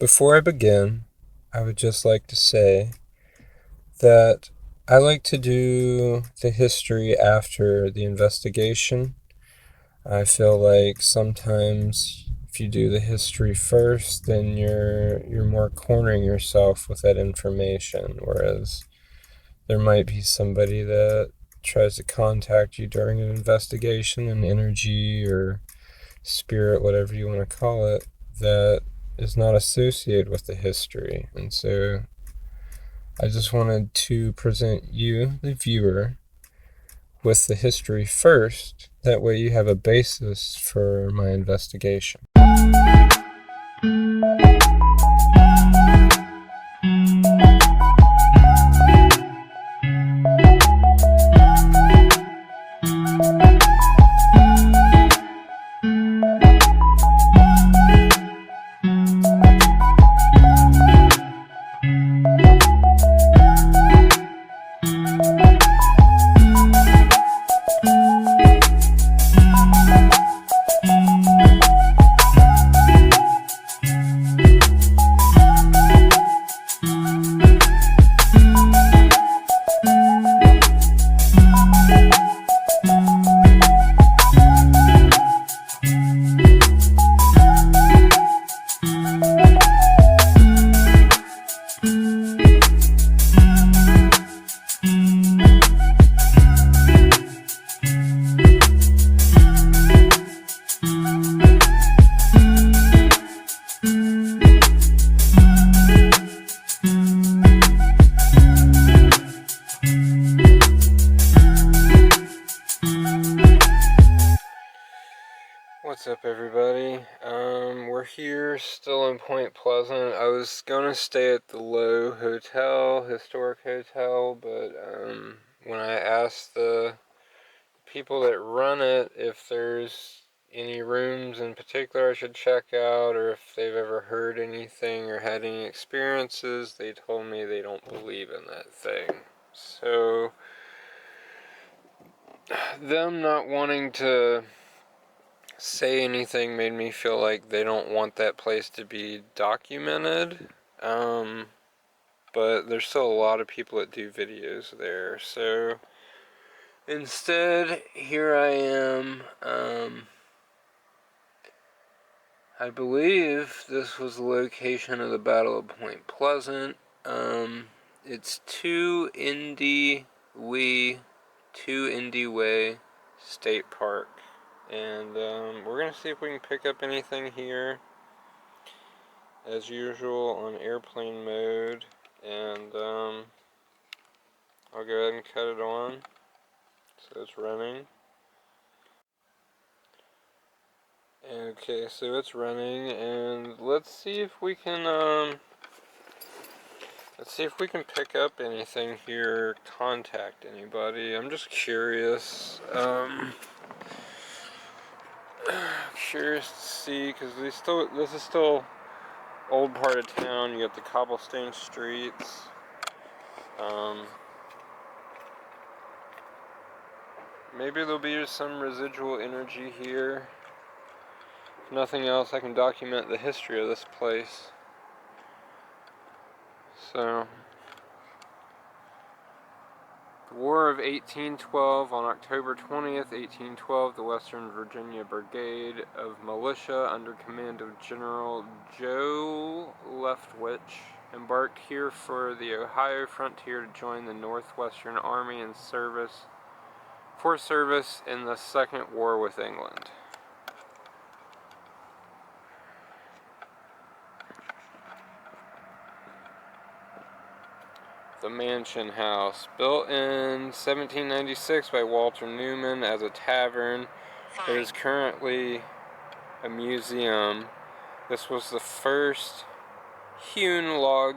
Before I begin, I would just like to say that I like to do the history after the investigation. I feel like sometimes if you do the history first, then you're more cornering yourself with that information, whereas there might be somebody that tries to contact you during an investigation, an energy or spirit, whatever you want to call it, that is not associated with the history. And so I just wanted to present you, the viewer, with the history first. That way you have a basis for my investigation. What's up, everybody? We're here still in Point Pleasant. I was gonna stay at the Low Hotel, historic hotel, but when I asked the people that run it if there's any rooms in particular I should check out, or if they've ever heard anything or had any experiences, they told me they don't believe in that thing. So, them not wanting to say anything made me feel like they don't want that place to be documented. But there's still a lot of people that do videos there. So instead, here I am. I believe this was the location of the Battle of Point Pleasant. It's Tu-Endie-Wei, Tu-Endie-Wei State Park. And we're going to see if we can pick up anything here. As usual, on airplane mode. And I'll go ahead and cut it on. So it's running. Okay, so it's running, and let's see if we can pick up anything here, contact anybody. I'm just curious. Curious to see, because this is still old part of town. You got the cobblestone streets. Maybe there'll be some residual energy here. If nothing else, I can document the history of this place. So, the War of 1812, on October 20th, 1812, the Western Virginia Brigade of Militia, under command of General Joe Leftwich, embarked here for the Ohio frontier to join the Northwestern Army in service in the Second War with England. The Mansion House, built in 1796 by Walter Newman as a tavern, it is currently a museum. This was the first hewn log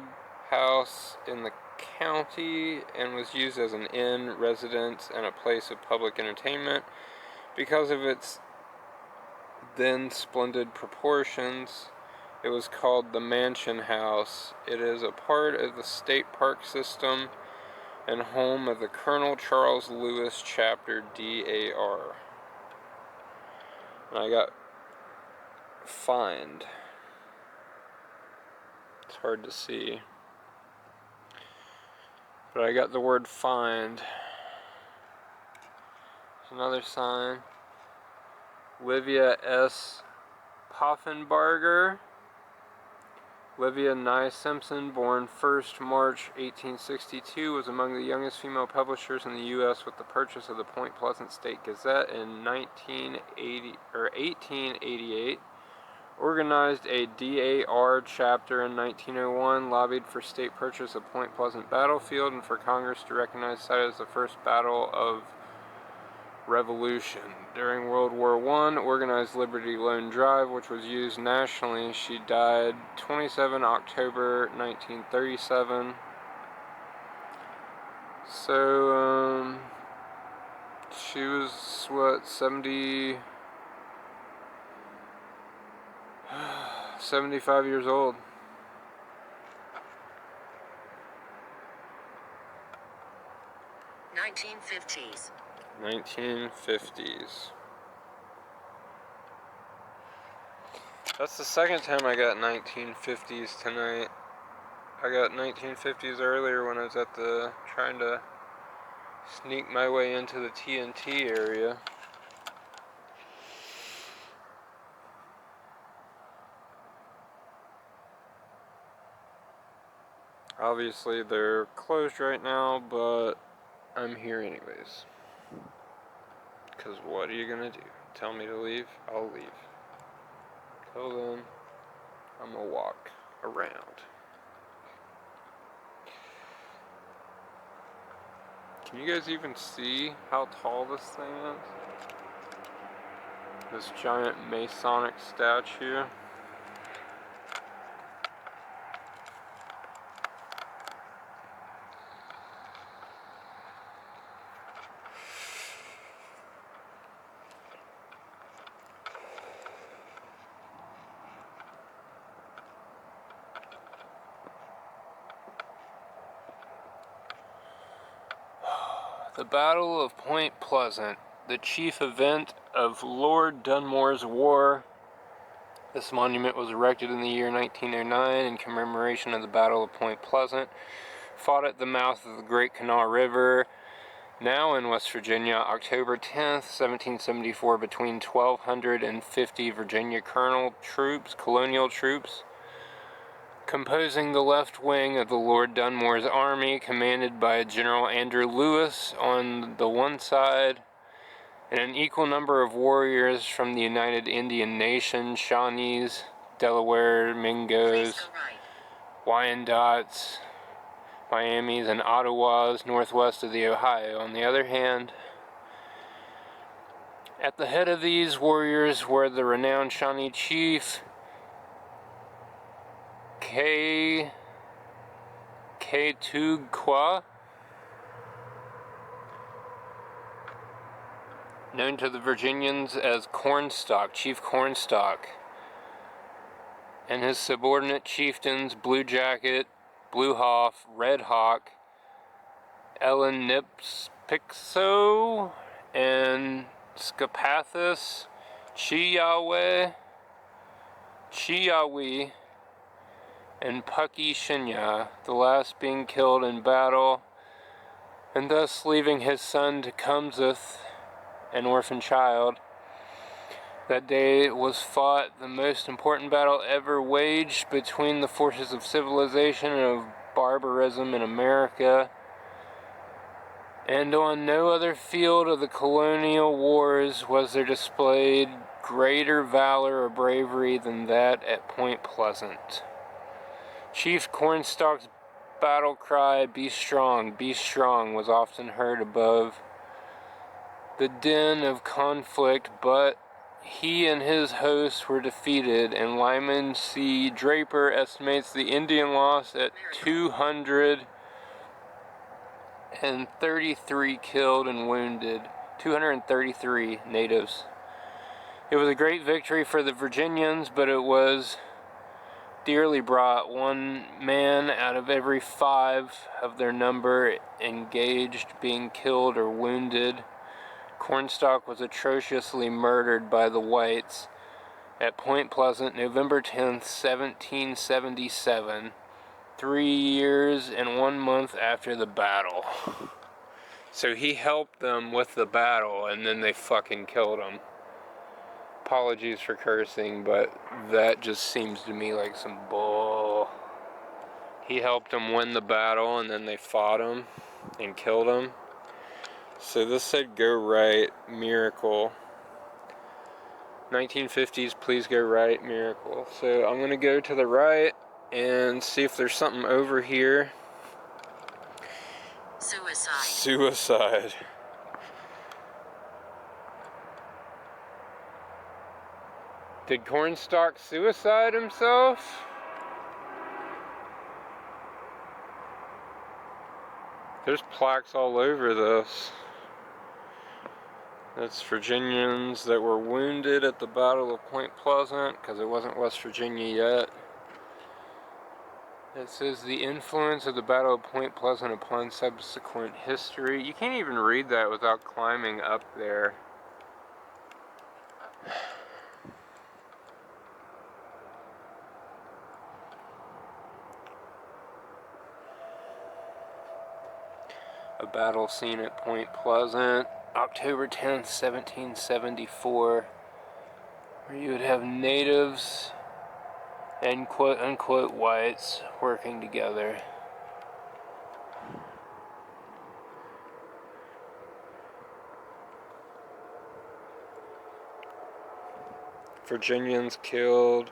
house in the county and was used as an inn, residence, and a place of public entertainment. Because of its then splendid proportions, it was called the Mansion House. It is a part of the state park system and home of the Colonel Charles Lewis Chapter DAR. And I got fined. it's hard to see. But I got the word find. There's another sign. Livia S. Poffenbarger. Livia Nye Simpson, born 1st March 1862, was among the youngest female publishers in the U.S. with the purchase of the Point Pleasant State Gazette in 1888. Organized a DAR chapter in 1901, lobbied for state purchase of Point Pleasant Battlefield and for Congress to recognize the site as the first battle of Revolution. During World War I, organized Liberty Loan Drive, which was used nationally. She died 27 October 1937. So, she was, what, 75 years old. '50s. 1950s. That's the second time I got 1950s tonight. I got 1950s earlier when I was at trying to sneak my way into the TNT area. Obviously they're closed right now, but I'm here anyways. Because what are you gonna do? Tell me to leave? I'll leave. Till then, I'm gonna walk around. Can you guys even see how tall this thing is? This giant Masonic statue. The Battle of Point Pleasant, the chief event of Lord Dunmore's War. This monument was erected in the year 1909 in commemoration of the Battle of Point Pleasant, fought at the mouth of the Great Kanawha River, now in West Virginia, October 10th, 1774, between 1,250 Virginia colonial troops, composing the left wing of the Lord Dunmore's army, commanded by General Andrew Lewis on the one side, and an equal number of warriors from the United Indian Nation, Shawnees, Delaware, Mingos, Wyandots, Miamis, and Ottawas northwest of the Ohio. On the other hand, at the head of these warriors were the renowned Shawnee chief Tu-Endie-Wei, known to the Virginians as Cornstalk, Chief Cornstalk, and his subordinate chieftains Blue Jacket, Blue Hawk, Red Hawk, Ellen Nipspixo, and Scapathus, Chi-Yahweh, and Pucky Shinya, the last being killed in battle, and thus leaving his son Tecumseth, an orphan child. That day was fought the most important battle ever waged between the forces of civilization and of barbarism in America, and on no other field of the colonial wars was there displayed greater valor or bravery than that at Point Pleasant. Chief Cornstalk's battle cry, be strong, was often heard above the din of conflict, but he and his hosts were defeated, and Lyman C. Draper estimates the Indian loss at 233 killed and wounded, 233 natives. It was a great victory for the Virginians, but it was dearly bought. One man out of every 5 of their number engaged being killed or wounded. Cornstalk was atrociously murdered by the whites at Point Pleasant, November 10th, 1777. 3 years and 1 month after the battle. So he helped them with the battle, and then they fucking killed him. Apologies for cursing, but that just seems to me like some bull. He helped them win the battle, and then they fought him and killed him. So this said go right, miracle. 1950s, please go right, miracle. So I'm gonna go to the right and see if there's something over here. Suicide. Suicide. Did Cornstalk suicide himself? There's plaques all over this. That's Virginians that were wounded at the Battle of Point Pleasant, because it wasn't West Virginia yet. It says the influence of the Battle of Point Pleasant upon subsequent history. You can't even read that without climbing up there. A battle scene at Point Pleasant, October 10th, 1774, where you would have natives and quote-unquote whites working together. Virginians killed.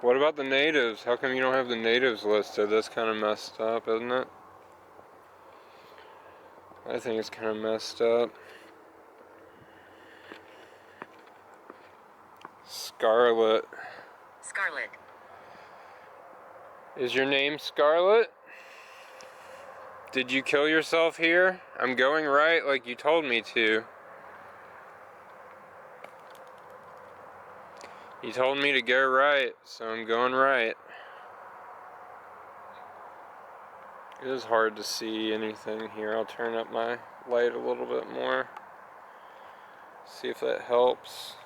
What about the natives? How come you don't have the natives listed? That's kind of messed up, isn't it? I think it's kind of messed up. Scarlet. Scarlet. Is your name Scarlet? Did you kill yourself here? I'm going right like you told me to. You told me to go right, so I'm going right. It is hard to see anything here. I'll turn up my light a little bit more. See if that helps.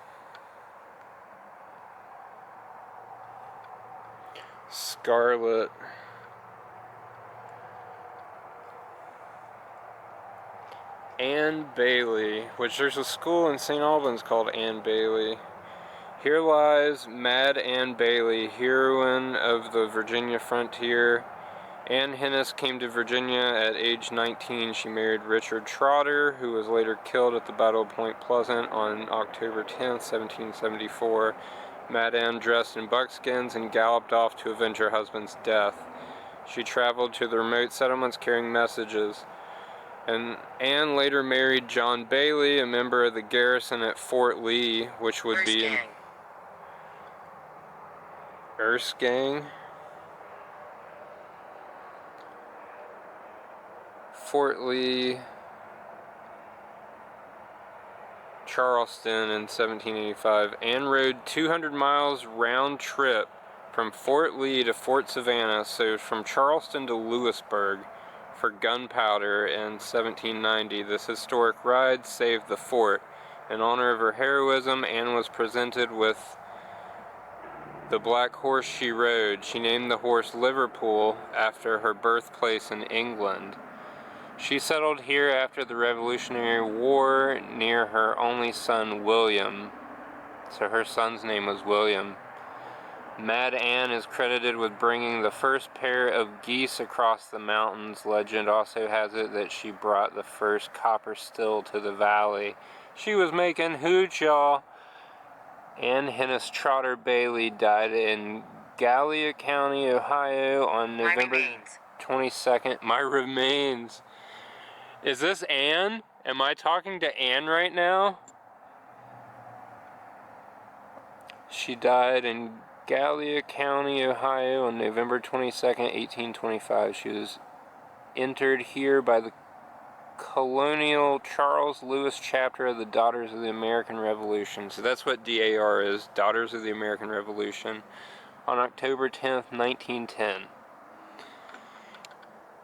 Scarlet. Ann Bailey, which there's a school in St. Albans called Ann Bailey. Here lies Mad Ann Bailey, heroine of the Virginia frontier. Ann Hennis came to Virginia at age 19. She married Richard Trotter, who was later killed at the Battle of Point Pleasant on October 10th, 1774. Mad Ann dressed in buckskins and galloped off to avenge her husband's death. She traveled to the remote settlements carrying messages. And Anne later married John Bailey, a member of the garrison at Fort Lee, which would be in Erskine. Fort Lee, Charleston in 1785. Anne rode 200 miles round trip from Fort Lee to Fort Savannah, so from Charleston to Lewisburg, for gunpowder in 1790. This historic ride saved the fort. In honor of her heroism, Anne was presented with the black horse she rode. She named the horse Liverpool after her birthplace in England. She settled here after the Revolutionary War near her only son William. So her son's name was William. Mad Ann is credited with bringing the first pair of geese across the mountains. Legend also has it that she brought the first copper still to the valley. She was making hooch, y'all. Ann Hennis Trotter Bailey died in Gallia County, Ohio on November 22nd. My remains. Is this Ann? Am I talking to Ann right now? She died in Gallia County, Ohio on November 22nd, 1825. She was entered here by the Colonial Charles Lewis chapter of the Daughters of the American Revolution. So that's what DAR is, Daughters of the American Revolution, on October 10th, 1910.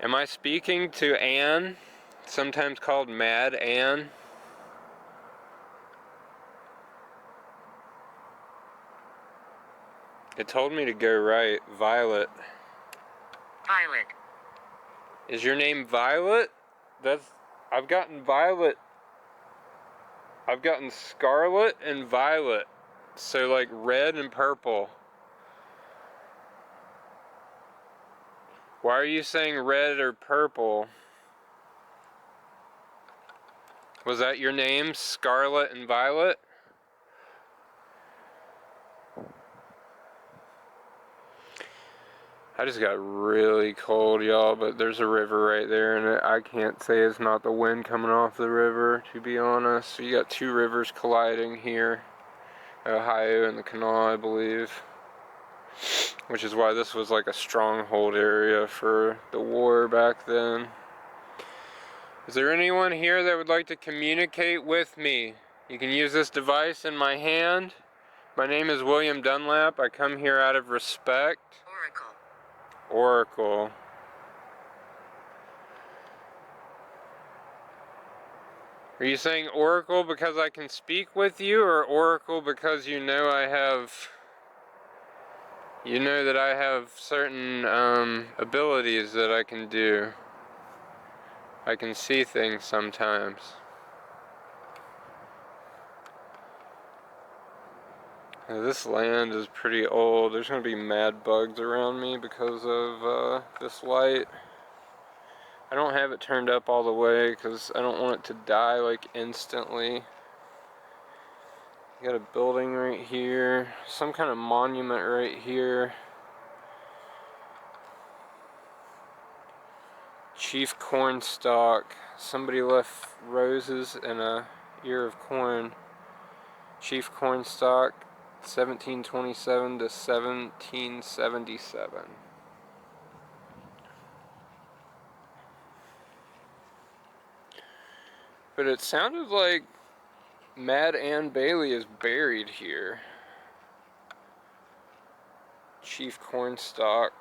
Am I speaking to Ann, sometimes called Mad Ann? It told me to go right. Violet. Violet. Is your name Violet? I've gotten Violet. I've gotten Scarlet and Violet. So like red and purple. Why are you saying red or purple? Was that your name, Scarlet and Violet? I just got really cold, y'all, but there's a river right there, and I can't say it's not the wind coming off the river, to be honest. So you got two rivers colliding here, Ohio and the Kanawha, I believe, which is why this was like a stronghold area for the war back then. Is there anyone here that would like to communicate with me? You can use this device in my hand. My name is William Dunlap. I come here out of respect. Oracle. Oracle. Are you saying Oracle because I can speak with you, or Oracle because you know that I have certain abilities that I can do? I can see things sometimes. Now, this land is pretty old. There's going to be mad bugs around me because of this light. I don't have it turned up all the way because I don't want it to die like instantly. You got a building right here, some kind of monument right here. Chief Cornstalk. Somebody left roses and a ear of corn. Chief Cornstalk, 1727 to 1777. But it sounded like Mad Ann Bailey is buried here. Chief Cornstalk.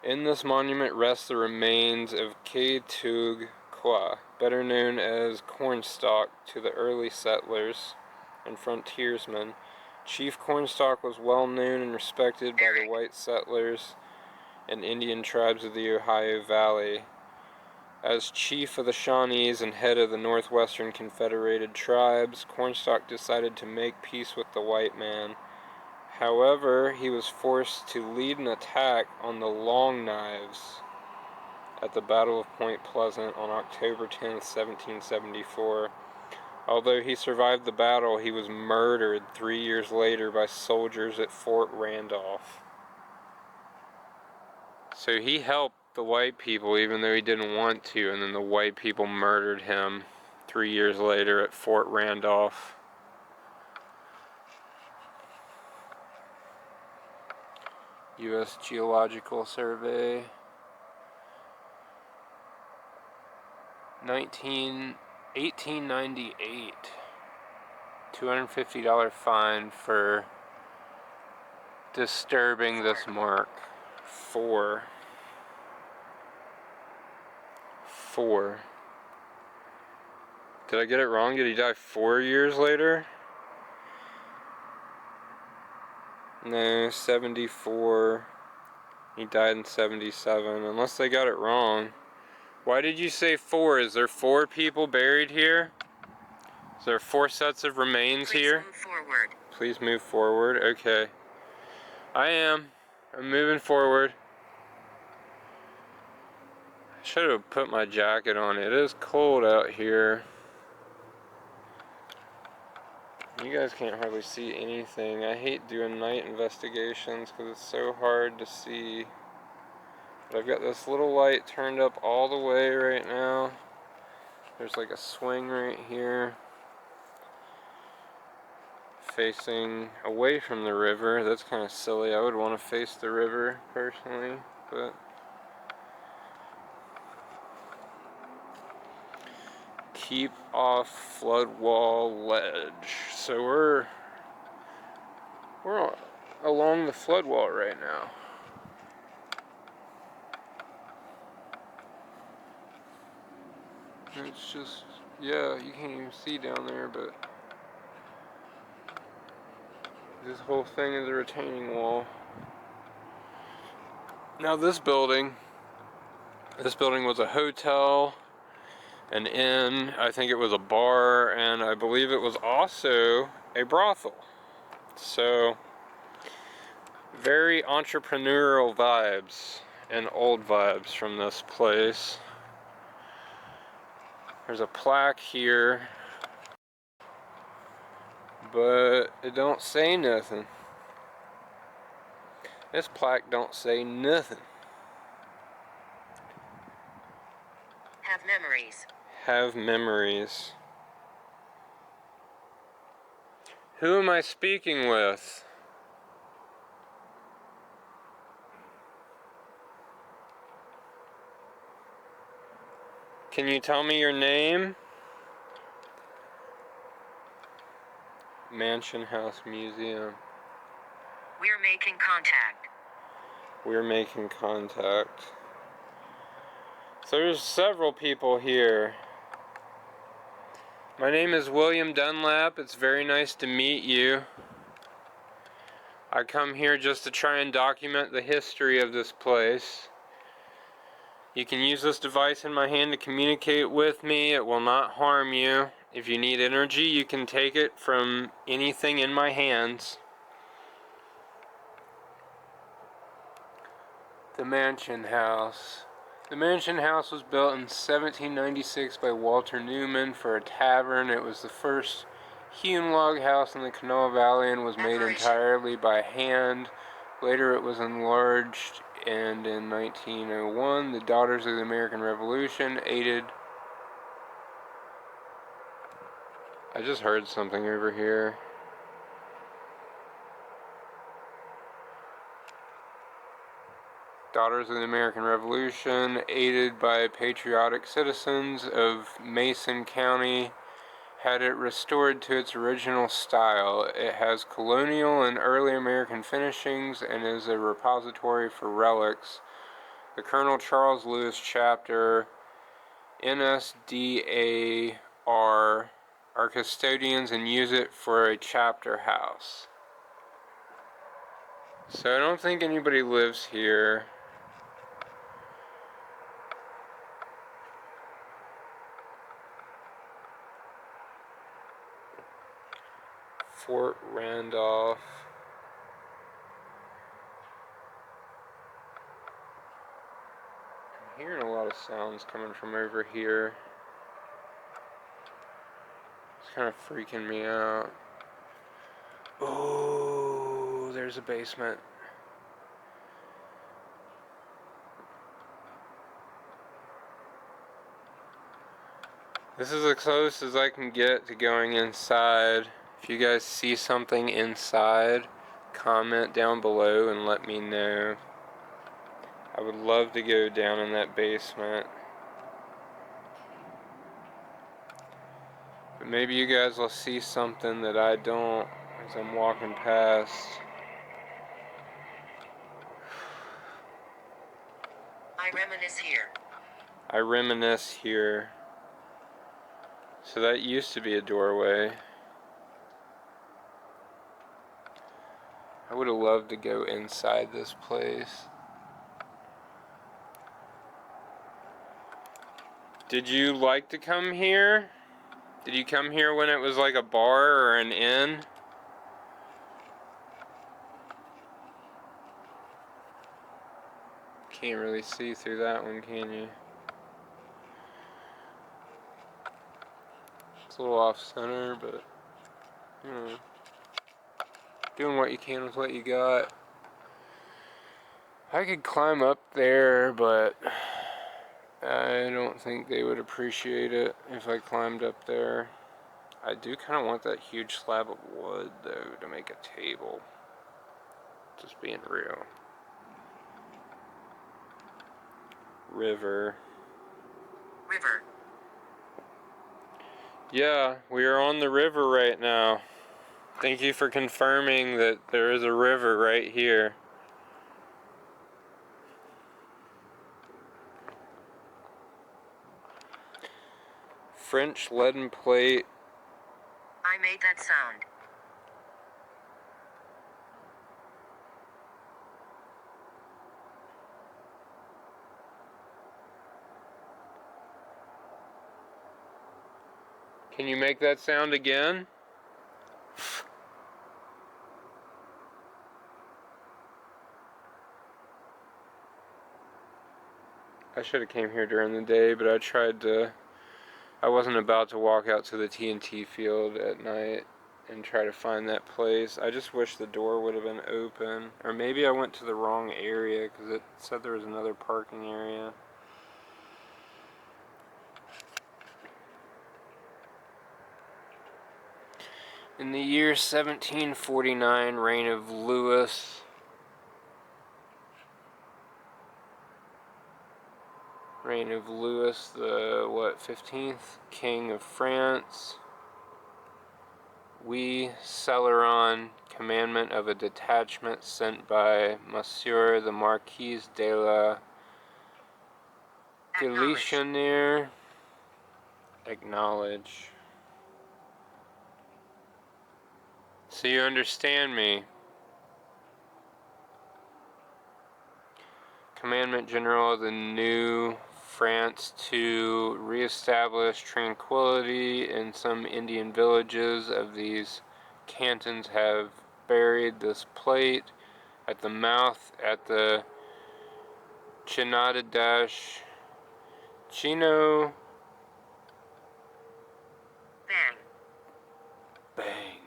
In this monument rests the remains of Kwa, better known as Cornstalk to the early settlers and frontiersmen. Chief Cornstalk was well known and respected by the white settlers and Indian tribes of the Ohio Valley. As chief of the Shawnees and head of the Northwestern Confederated Tribes, Cornstalk decided to make peace with the white man. However, he was forced to lead an attack on the Long Knives at the Battle of Point Pleasant on October 10, 1774. Although he survived the battle, he was murdered 3 years later by soldiers at Fort Randolph. So he helped the white people even though he didn't want to, and then the white people murdered him 3 years later at Fort Randolph. U.S. Geological Survey. 1898. $250 fine for disturbing this mark. 4. Did I get it wrong? Did he die 4 years later? No, 74. He died in 77, unless they got it wrong. Why did you say 4? Is there 4 people buried here? Is there 4 sets of remains here? Please move forward. Please move forward. Okay. I'm moving forward. I should have put my jacket on. It is cold out here. You guys can't hardly see anything. I hate doing night investigations because it's so hard to see. But I've got this little light turned up all the way right now. There's like a swing right here, facing away from the river. That's kind of silly. I would want to face the river personally, but keep off flood wall ledge. So we're along the flood wall right now. It's just, yeah, you can't even see down there, but this whole thing is a retaining wall. Now this building was a hotel, an inn, I think it was a bar, and I believe it was also a brothel. So, very entrepreneurial vibes and old vibes from this place. There's a plaque here, but it don't say nothing. This plaque don't say nothing. Have memories. Have memories. Who am I speaking with? Can you tell me your name? Mansion House Museum. We're making contact. We're making contact. So there's several people here. My name is William Dunlap. It's very nice to meet you. I come here just to try and document the history of this place. You can use this device in my hand to communicate with me. It will not harm you. If you need energy, you can take it from anything in my hands. The Mansion House. The Mansion House was built in 1796 by Walter Newman for a tavern. It was the first hewn log house in the Kanawha Valley and was made entirely by hand. Later it was enlarged, and in 1901 the Daughters of the American Revolution aided... I just heard something over here. Daughters of the American Revolution, aided by patriotic citizens of Mason County, had it restored to its original style. It has colonial and early American finishings and is a repository for relics. The Colonel Charles Lewis chapter, NSDAR, are custodians and use it for a chapter house. So I don't think anybody lives here. Fort Randolph. I'm hearing a lot of sounds coming from over here. It's kind of freaking me out. Oh, there's a basement. This is as close as I can get to going inside. If you guys see something inside, comment down below and let me know. I would love to go down in that basement. But maybe you guys will see something that I don't as I'm walking past. I reminisce here. I reminisce here. So that used to be a doorway. I would have loved to go inside this place. Did you like to come here? Did you come here when it was like a bar or an inn? Can't really see through that one, can you? It's a little off center, but you know, doing what you can with what you got. I could climb up there, but I don't think they would appreciate it if I climbed up there. I do kind of want that huge slab of wood, though, to make a table. Just being real. River. River. Yeah, we are on the river right now. Thank you for confirming that there is a river right here. French leaden plate. I made that sound. Can you make that sound again? I should have came here during the day, but I wasn't about to walk out to the TNT field at night and try to find that place. I just wish the door would have been open. Or maybe I went to the wrong area because it said there was another parking area. In the year 1749, reign of Louis the 15th, King of France. We, Celeron, commandment of a detachment sent by Monsieur the Marquis de la Galissoniere. Acknowledge. So you understand me. Commandment General of the New France to re-establish tranquility in some Indian villages of these cantons have buried this plate at the mouth at the Chinada Chino. Bang. Bang.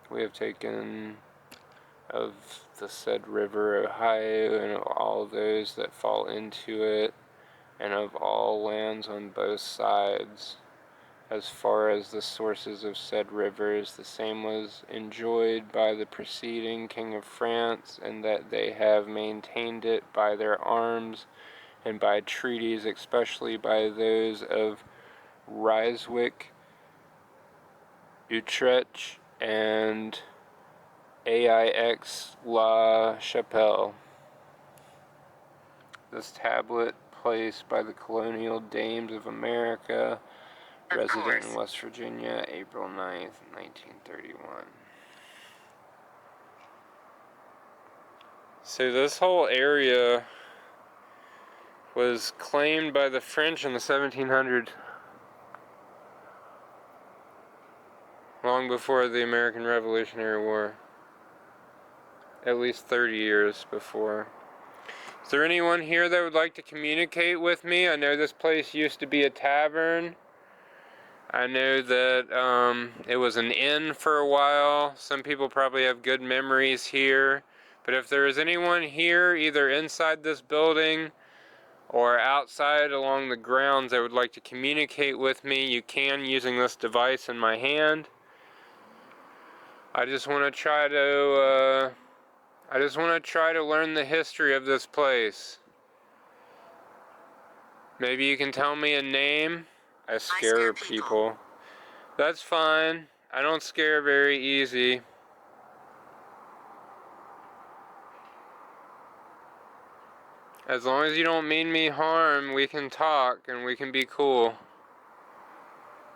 We have taken of the said river Ohio and of all those that fall into it, and of all lands on both sides, as far as the sources of said rivers. The same was enjoyed by the preceding King of France, and that they have maintained it by their arms and by treaties, especially by those of Ryswick, Utrecht, and Aix La Chapelle. This tablet placed by the colonial dames of America, resident in West Virginia, April 9th, 1931. So this whole area was claimed by the French in the 1700s, long before the American Revolutionary War. At least 30 years before. Is there anyone here that would like to communicate with me? I know this place used to be a tavern. I know that it was an inn for a while. Some people probably have good memories here. But if there is anyone here, either inside this building or outside along the grounds that would like to communicate with me, you can, using this device in my hand. I just want to try to learn the history of this place. Maybe you can tell me a name. I scare people. That's fine. I don't scare very easy. As long as you don't mean me harm, we can talk and we can be cool.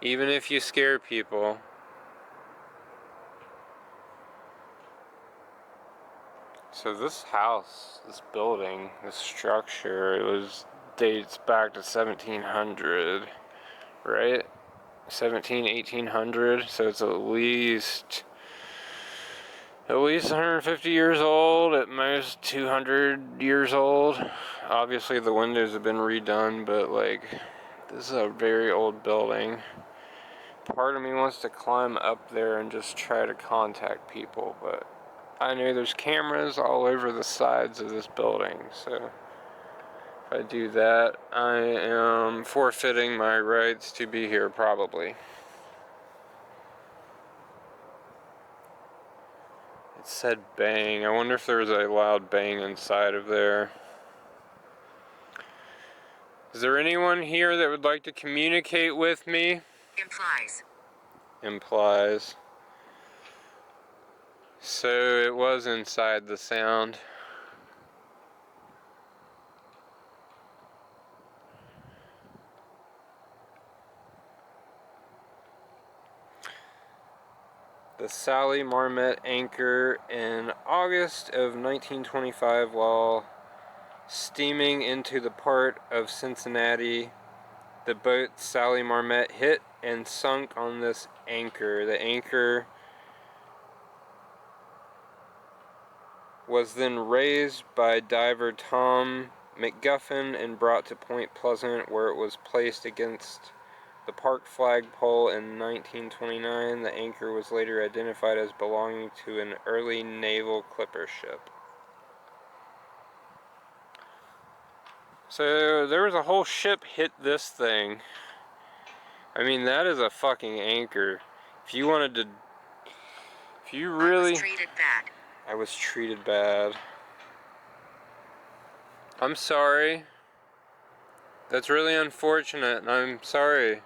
Even if you scare people. So this house, this building, this structure, dates back to 1700, right? 1800, so it's at least 150 years old, at most 200 years old. Obviously the windows have been redone, but like, this is a very old building. Part of me wants to climb up there and just try to contact people, but I know there's cameras all over the sides of this building, so if I do that, I am forfeiting my rights to be here, probably. It said bang. I wonder if there was a loud bang inside of there. Is there anyone here that would like to communicate with me? Implies. So it was inside the sound. The Sally Marmot anchor in August of 1925 while steaming into the port of Cincinnati. The boat Sally Marmette hit and sunk on this anchor. The anchor was then raised by diver Tom McGuffin and brought to Point Pleasant, where it was placed against the park flagpole in 1929. The anchor was later identified as belonging to an early naval clipper ship. So there was a whole ship hit this thing. I mean, that is a fucking anchor. If you wanted to, if you really... I was treated bad. I was treated bad. I'm sorry. That's really unfortunate, and I'm sorry.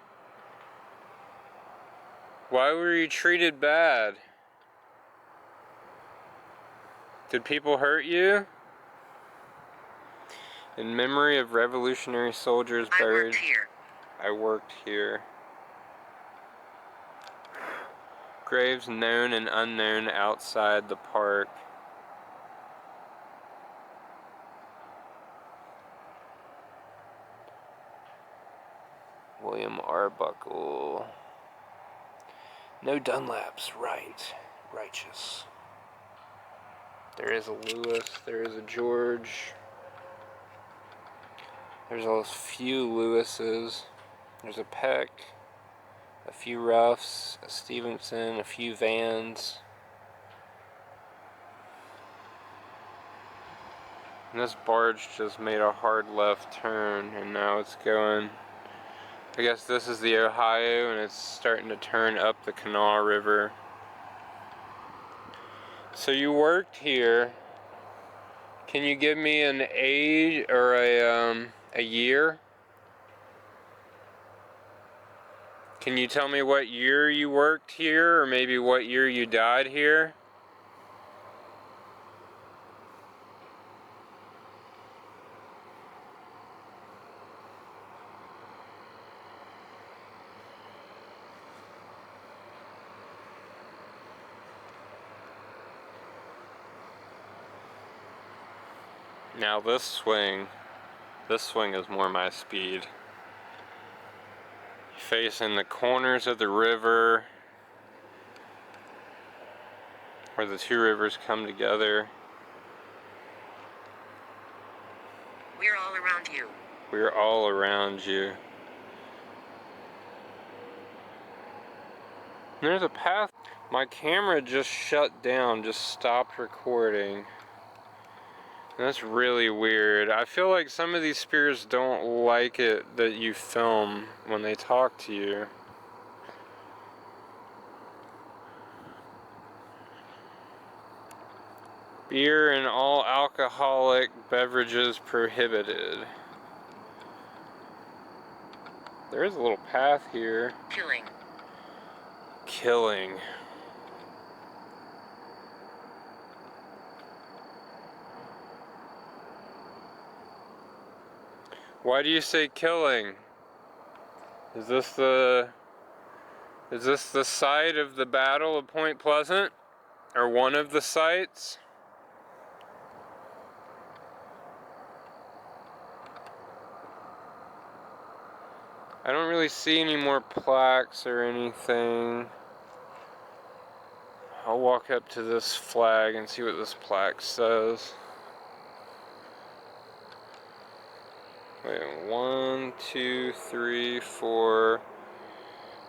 Why were you treated bad? Did people hurt you? In memory of revolutionary soldiers buried... I worked here. I worked here. Graves known and unknown outside the park. William Arbuckle. No Dunlaps, right. Righteous. There is a Lewis, there is a George. There's a few Lewises. There's a Peck, a few Ruffs, a Stevenson, a few Vans. And this barge just made a hard left turn, and now it's going... I guess this is the Ohio, and it's starting to turn up the Kanawha River. So you worked here. Can you give me an age or a year? Can you tell me what year you worked here, or maybe what year you died here? Now this swing is more my speed. Facing the corners of the river, where the two rivers come together. We're all around you. We're all around you. There's a path. My camera just shut down, just stopped recording. That's really weird. I feel like some of these spirits don't like it that you film when they talk to you. Beer and all alcoholic beverages prohibited. There is a little path here. Killing. Killing. Why do you say killing? Is this the site of the Battle of Point Pleasant? Or one of the sites? I don't really see any more plaques or anything. I'll walk up to this flag and see what this plaque says. Wait, 1, 2, 3, 4,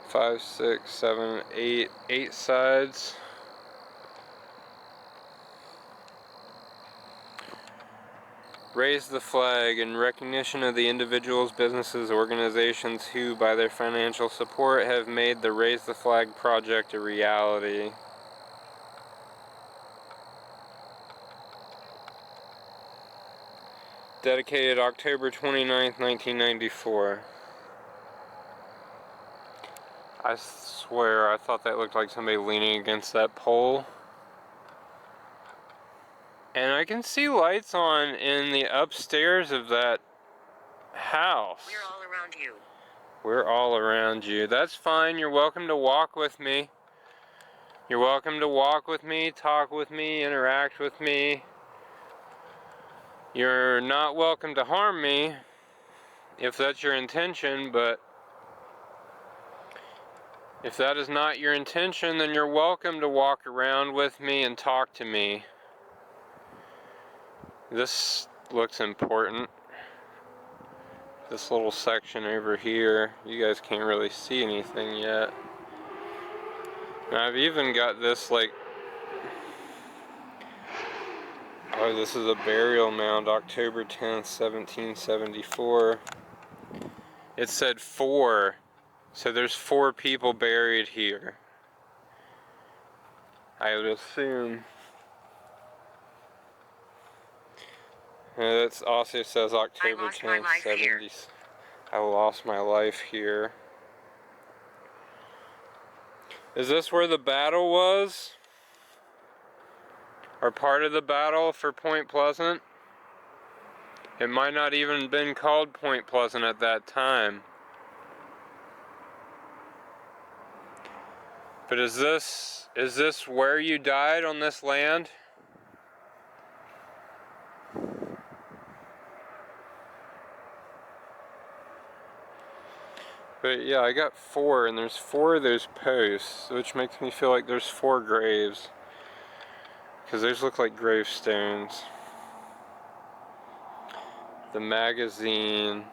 5, 6, 7, 8. 8 sides. Raise the flag in recognition of the individuals, businesses, organizations who, by their financial support, have made the Raise the Flag project a reality. Dedicated October 29th, 1994. I swear, I thought that looked like somebody leaning against that pole. And I can see lights on in the upstairs of that house. We're all around you. We're all around you. That's fine. You're welcome to walk with me. You're welcome to walk with me, talk with me, interact with me. You're not welcome to harm me if that's your intention, but if that is not your intention, then you're welcome to walk around with me and talk to me. This looks important. This little section over here, you guys can't really see anything yet. And I've even got this like, oh, this is a burial mound, October 10th, 1774. It said 4, so there's 4 people buried here. I would assume. It also says October 10th, 70. I lost my life here. Is this where the battle was? Or part of the battle for Point Pleasant? It might not even been called Point Pleasant at that time. But is this where you died on this land? But yeah, I got 4, and there's 4 of those posts, which makes me feel like there's 4 graves. Because those look like gravestones. The magazine.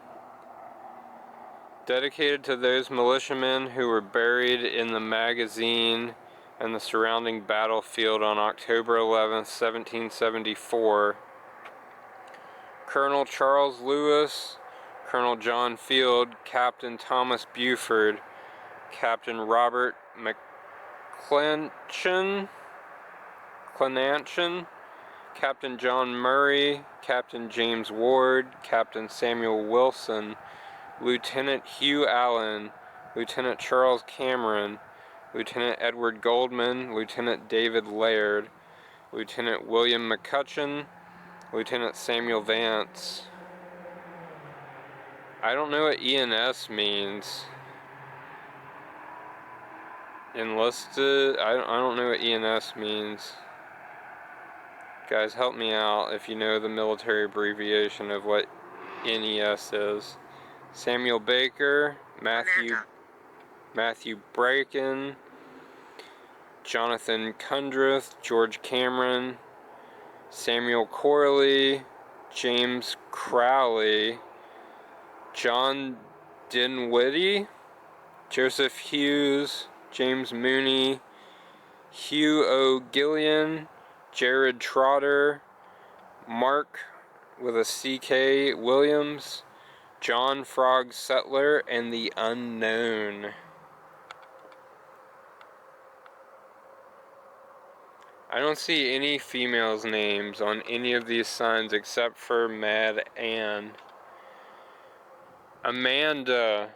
Dedicated to those militiamen who were buried in the magazine and the surrounding battlefield on October 11th, 1774. Colonel Charles Lewis, Colonel John Field, Captain Thomas Buford, Captain Robert McClenachan, Captain John Murray, Captain James Ward, Captain Samuel Wilson, Lieutenant Hugh Allen, Lieutenant Charles Cameron, Lieutenant Edward Goldman, Lieutenant David Laird, Lieutenant William McCutcheon, Lieutenant Samuel Vance. I don't know what ENS means. Enlisted? I don't know what ENS means. Guys, help me out if you know the military abbreviation of what NES is. Samuel Baker, Matthew Bracken, Jonathan Cundreth, George Cameron, Samuel Corley, James Crowley, John Dinwiddie, Joseph Hughes, James Mooney, Hugh O'Gillian, Jared Trotter, Mark with a CK Williams, John Frog Settler, and the Unknown. I don't see any females' names on any of these signs except for Mad Ann. Amanda.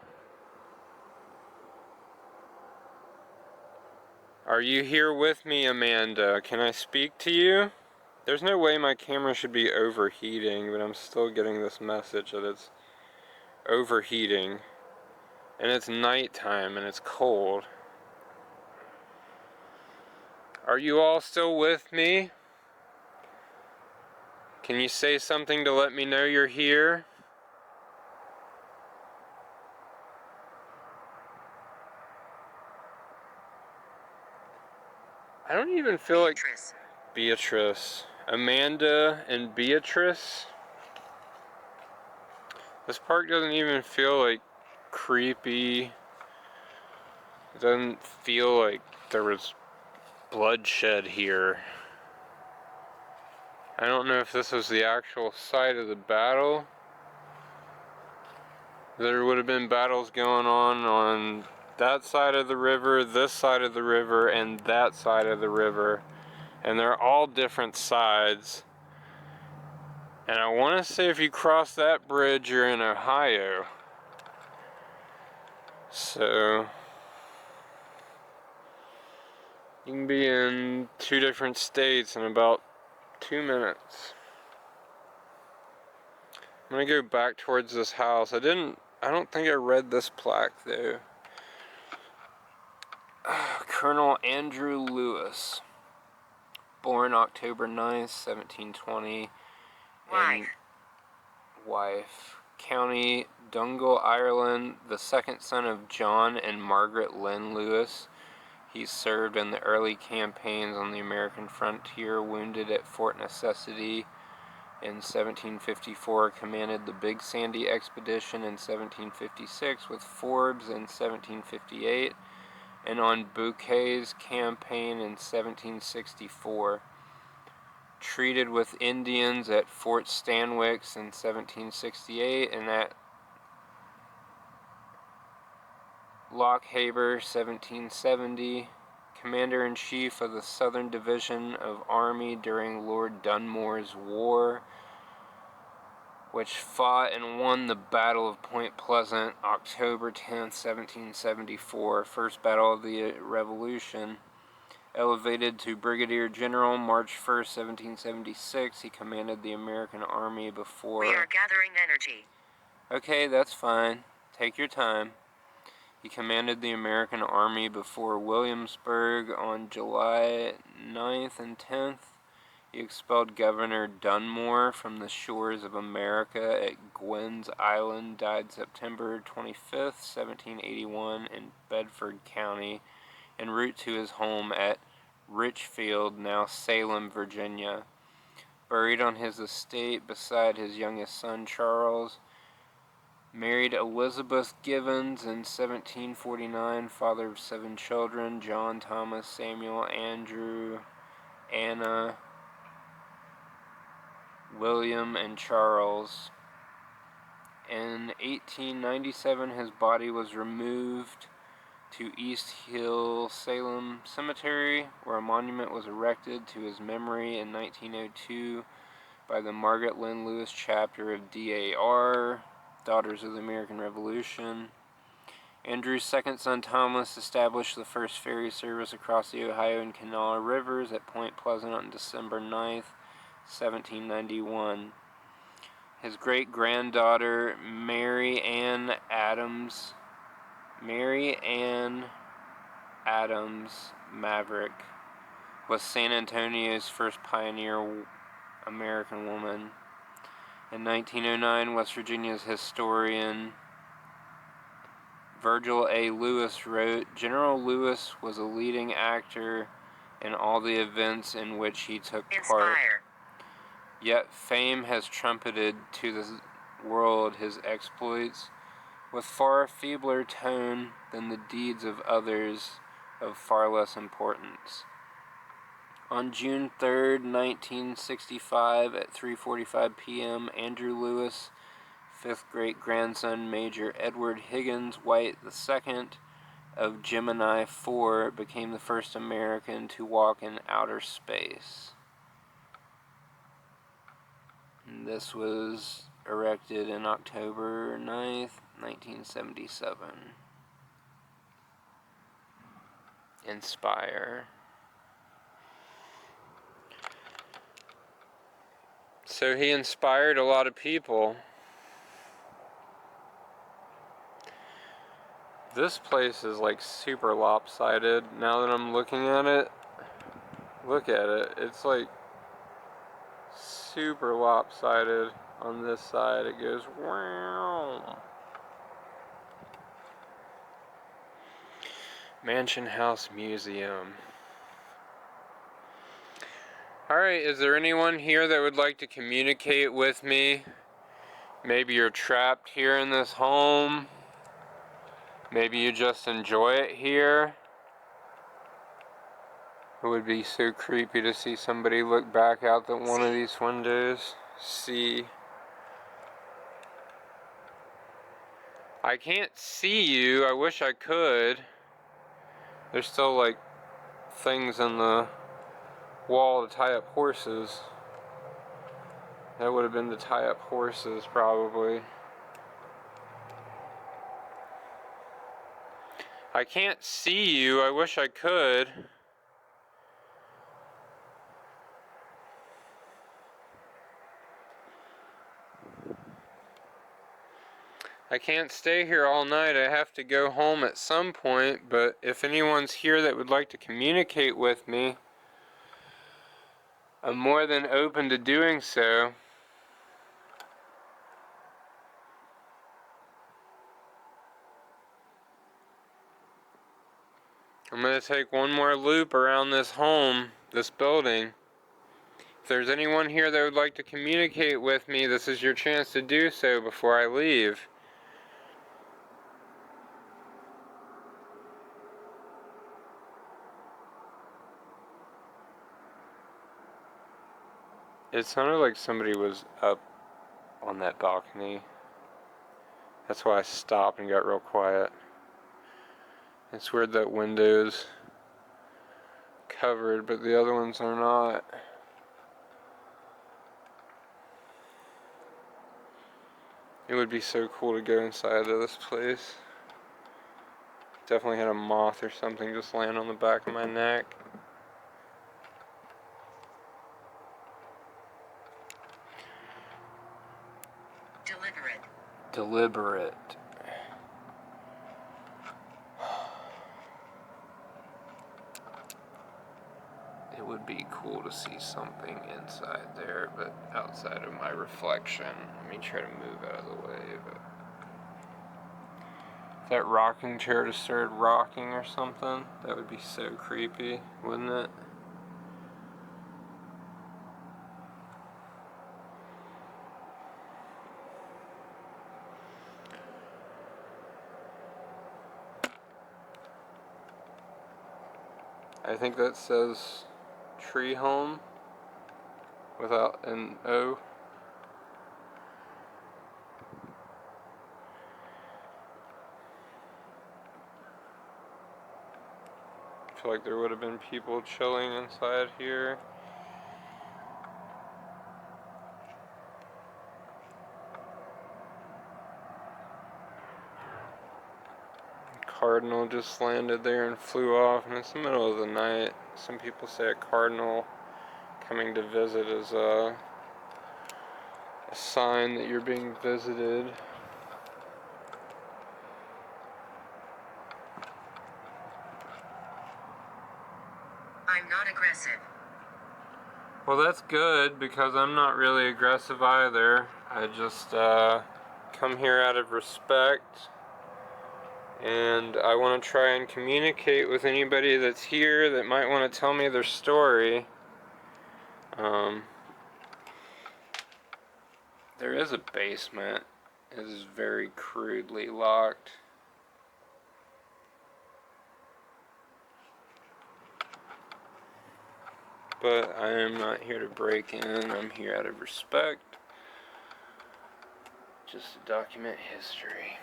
Are you here with me, Amanda? Can I speak to you? There's no way my camera should be overheating, but I'm still getting this message that it's overheating. And it's nighttime and it's cold. Are you all still with me? Can you say something to let me know you're here? I don't even feel like Beatrice. Amanda and Beatrice? This park doesn't even feel like creepy. It doesn't feel like there was bloodshed here. I don't know if this was the actual site of the battle. There would have been battles going on that side of the river, this side of the river, and that side of the river. And they're all different sides. And I want to say if you cross that bridge, you're in Ohio. So you can be in 2 different states in about 2 minutes. I'm gonna go back towards this house. I don't think I read this plaque though. Colonel Andrew Lewis, born October 9th, 1720, and wife. County Donegal, Ireland, the second son of John and Margaret Lynn Lewis. He served in the early campaigns on the American frontier, wounded at Fort Necessity in 1754, commanded the Big Sandy expedition in 1756 with Forbes in 1758, and on Bouquet's campaign in 1764. Treated with Indians at Fort Stanwix in 1768 and at Loch Haber 1770. Commander-in-Chief of the Southern Division of Army during Lord Dunmore's War, which fought and won the Battle of Point Pleasant, October 10, 1774, first battle of the Revolution. Elevated to Brigadier General March 1st, 1776, he commanded the American Army before... We are gathering energy. Okay, that's fine. Take your time. He commanded the American Army before Williamsburg on July 9th and 10th. He expelled Governor Dunmore from the shores of America at Gwynn's Island, died September 25th, 1781 in Bedford County, en route to his home at Richfield, now Salem, Virginia. Buried on his estate beside his youngest son, Charles. Married Elizabeth Givens in 1749, father of 7 children, John, Thomas, Samuel, Andrew, Anna, William, and Charles. In 1897, his body was removed to East Hill Salem Cemetery, where a monument was erected to his memory in 1902 by the Margaret Lynn Lewis chapter of DAR, Daughters of the American Revolution. Andrew's second son Thomas established the first ferry service across the Ohio and Kanawha rivers at Point Pleasant on December 9th, 1791. His great-granddaughter Mary Ann Adams Maverick was San Antonio's first pioneer American woman. In 1909, West Virginia's historian Virgil A. Lewis wrote, General Lewis was a leading actor in all the events in which he took part. Yet fame has trumpeted to the world his exploits with far feebler tone than the deeds of others of far less importance. On June 3, 1965, at 3:45 p.m., Andrew Lewis, 5th great-grandson Major Edward Higgins White II of Gemini 4, became the first American to walk in outer space. And this was erected in October 9th, 1977. Inspire. So he inspired a lot of people. This place is like super lopsided now that I'm looking at it. Look at it. It's like super lopsided on this side. It goes wow. Mansion House Museum. Alright, is there anyone here that would like to communicate with me? Maybe you're trapped here in this home. Maybe you just enjoy it here. It would be so creepy to see somebody look back out the one of these windows. See. I can't see you. I wish I could. There's still like things in the wall to tie up horses. That would have been to tie up horses probably. I can't see you. I wish I could. I can't stay here all night. I have to go home at some point, but if anyone's here that would like to communicate with me, I'm more than open to doing so. I'm going to take one more loop around this home, this building. If there's anyone here that would like to communicate with me, this is your chance to do so before I leave. It sounded like somebody was up on that balcony. That's why I stopped and got real quiet. It's weird that window's covered, but the other ones are not. It would be so cool to go inside of this place. Definitely had a moth or something just land on the back of my neck. Deliberate. Deliberate. It would be cool to see something inside there, but outside of my reflection. Let me try to move out of the way. But if that rocking chair just started rocking or something, that would be so creepy, wouldn't it? I think that says tree home without an O. I feel like there would have been people chilling inside here. Cardinal just landed there and flew off, and it's the middle of the night. Some people say a cardinal coming to visit is a sign that you're being visited. I'm not aggressive. Well, that's good, because I'm not really aggressive either. I just come here out of respect, and I want to try and communicate with anybody that's here that might want to tell me their story. There is a basement. It is very crudely locked. But I am not here to break in. I'm here out of respect, just to document history.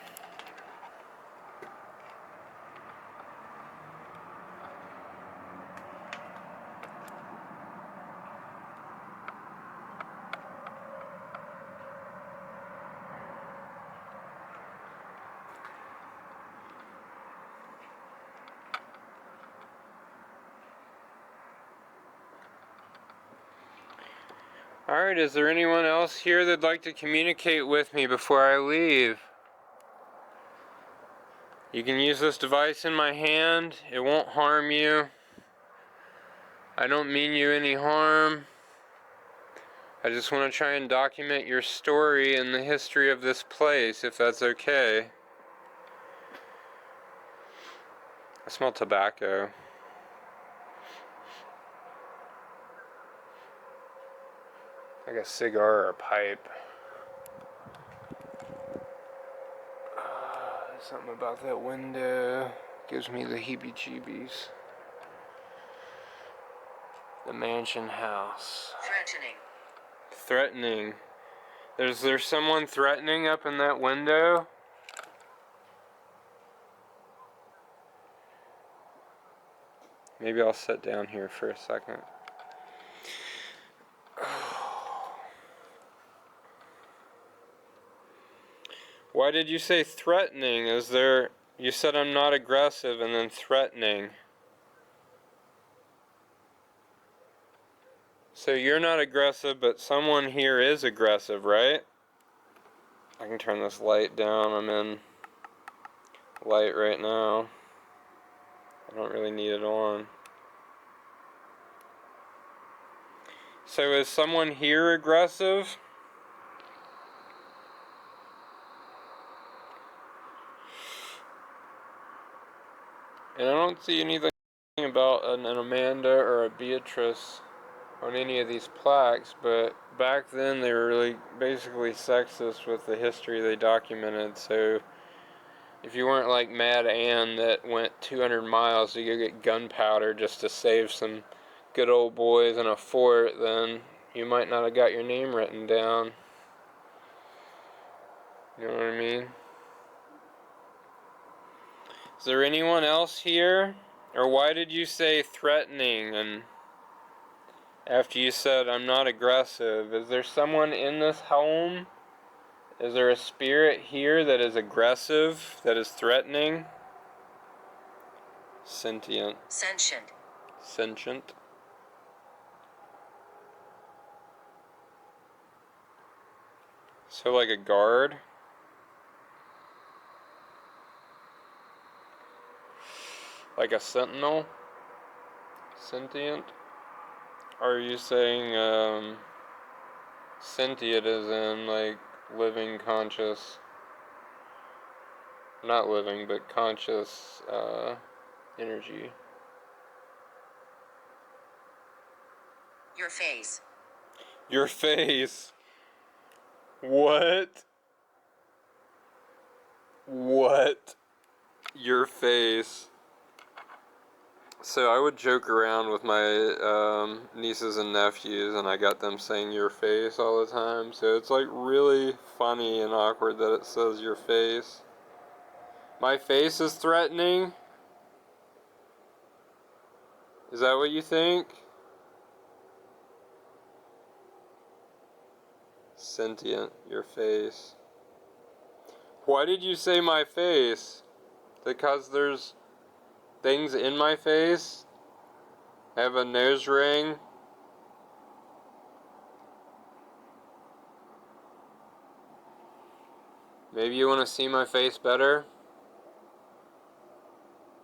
Alright, is there anyone else here that'd like to communicate with me before I leave? You can use this device in my hand. It won't harm you. I don't mean you any harm. I just want to try and document your story and the history of this place, if that's okay. I smell tobacco. Like a cigar or a pipe. Something about that window gives me the heebie-jeebies. The mansion house. Threatening. Threatening. Is there someone threatening up in that window? Maybe I'll sit down here for a second. Why did you say threatening? You said I'm not aggressive and then threatening. So you're not aggressive, but someone here is aggressive, right? I can turn this light down. I'm in light right now. I don't really need it on. So is someone here aggressive? And I don't see anything. about an Amanda or a Beatrice on any of these plaques, but back then they were really basically sexist with the history they documented, so if you weren't like Mad Ann that went 200 miles to go get gunpowder just to save some good old boys in a fort, then you might not have got your name written down. You know what I mean? Is there anyone else here? Or why did you say threatening and after you said I'm not aggressive? Is there someone in this home? Is there a spirit here that is aggressive, that is threatening? Sentient. Sentient. Sentient. So like a guard? Like a sentinel? Sentient? Or are you saying sentient as in like living conscious, not living but conscious energy? Your face. Your face. What? What? Your face. So I would joke around with my nieces and nephews, and I got them saying your face all the time. So it's like really funny and awkward that it says your face. My face is threatening? Is that what you think? Sentient, your face. Why did you say my face? Because there's things in my face? I have a nose ring? Maybe you want to see my face better?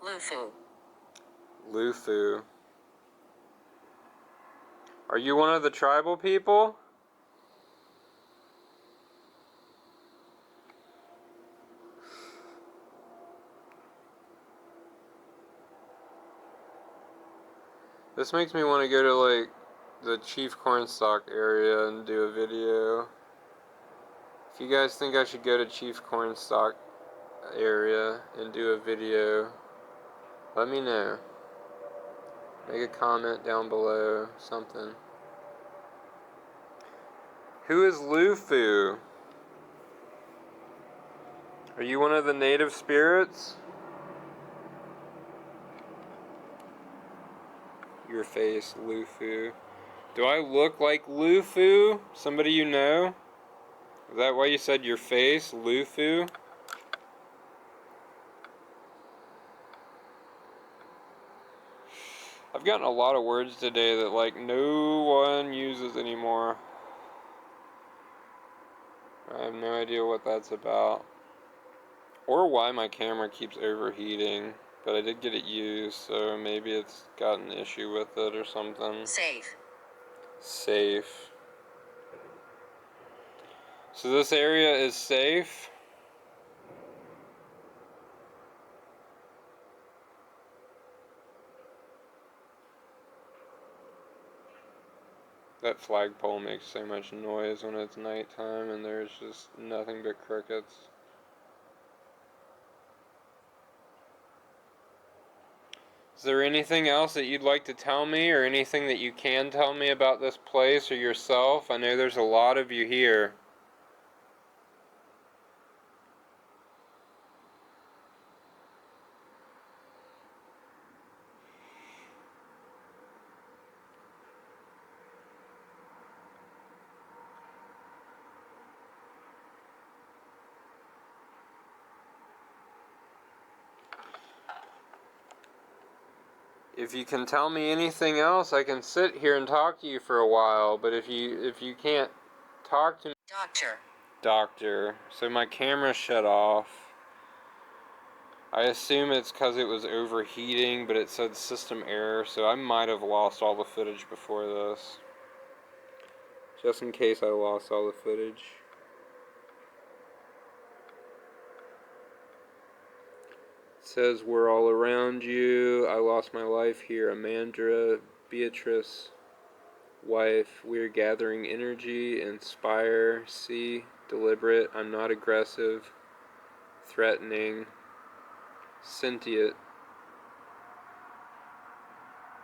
Lufu. Lufu. Are you one of the tribal people? This makes me want to go to like the Chief Cornstalk area and do a video. If you guys think I should go to Chief Cornstalk area and do a video, let me know. Make a comment down below, something. Who is Lufu? Are you one of the native spirits? Your face, Lufu. Do I look like Lufu? Somebody you know? Is that why you said your face, Lufu? I've gotten a lot of words today that like no one uses anymore. I have no idea what that's about. Or why my camera keeps overheating. But I did get it used, so maybe it's got an issue with it or something. Safe. Safe. So this area is safe? That flagpole makes so much noise when it's nighttime and there's just nothing but crickets. Is there anything else that you'd like to tell me, or anything that you can tell me about this place or yourself? I know there's a lot of you here. If you can tell me anything else, I can sit here and talk to you for a while, but if you can't talk to me... Doctor. Doctor. So my camera shut off. I assume it's because it was overheating, but it said system error, so I might have lost all the footage before this. Just in case I lost all the footage. says, we're all around you. I lost my life here. Amandra, Beatrice, wife. We are gathering energy. Inspire. See. Deliberate. I'm not aggressive. Threatening. Sentient.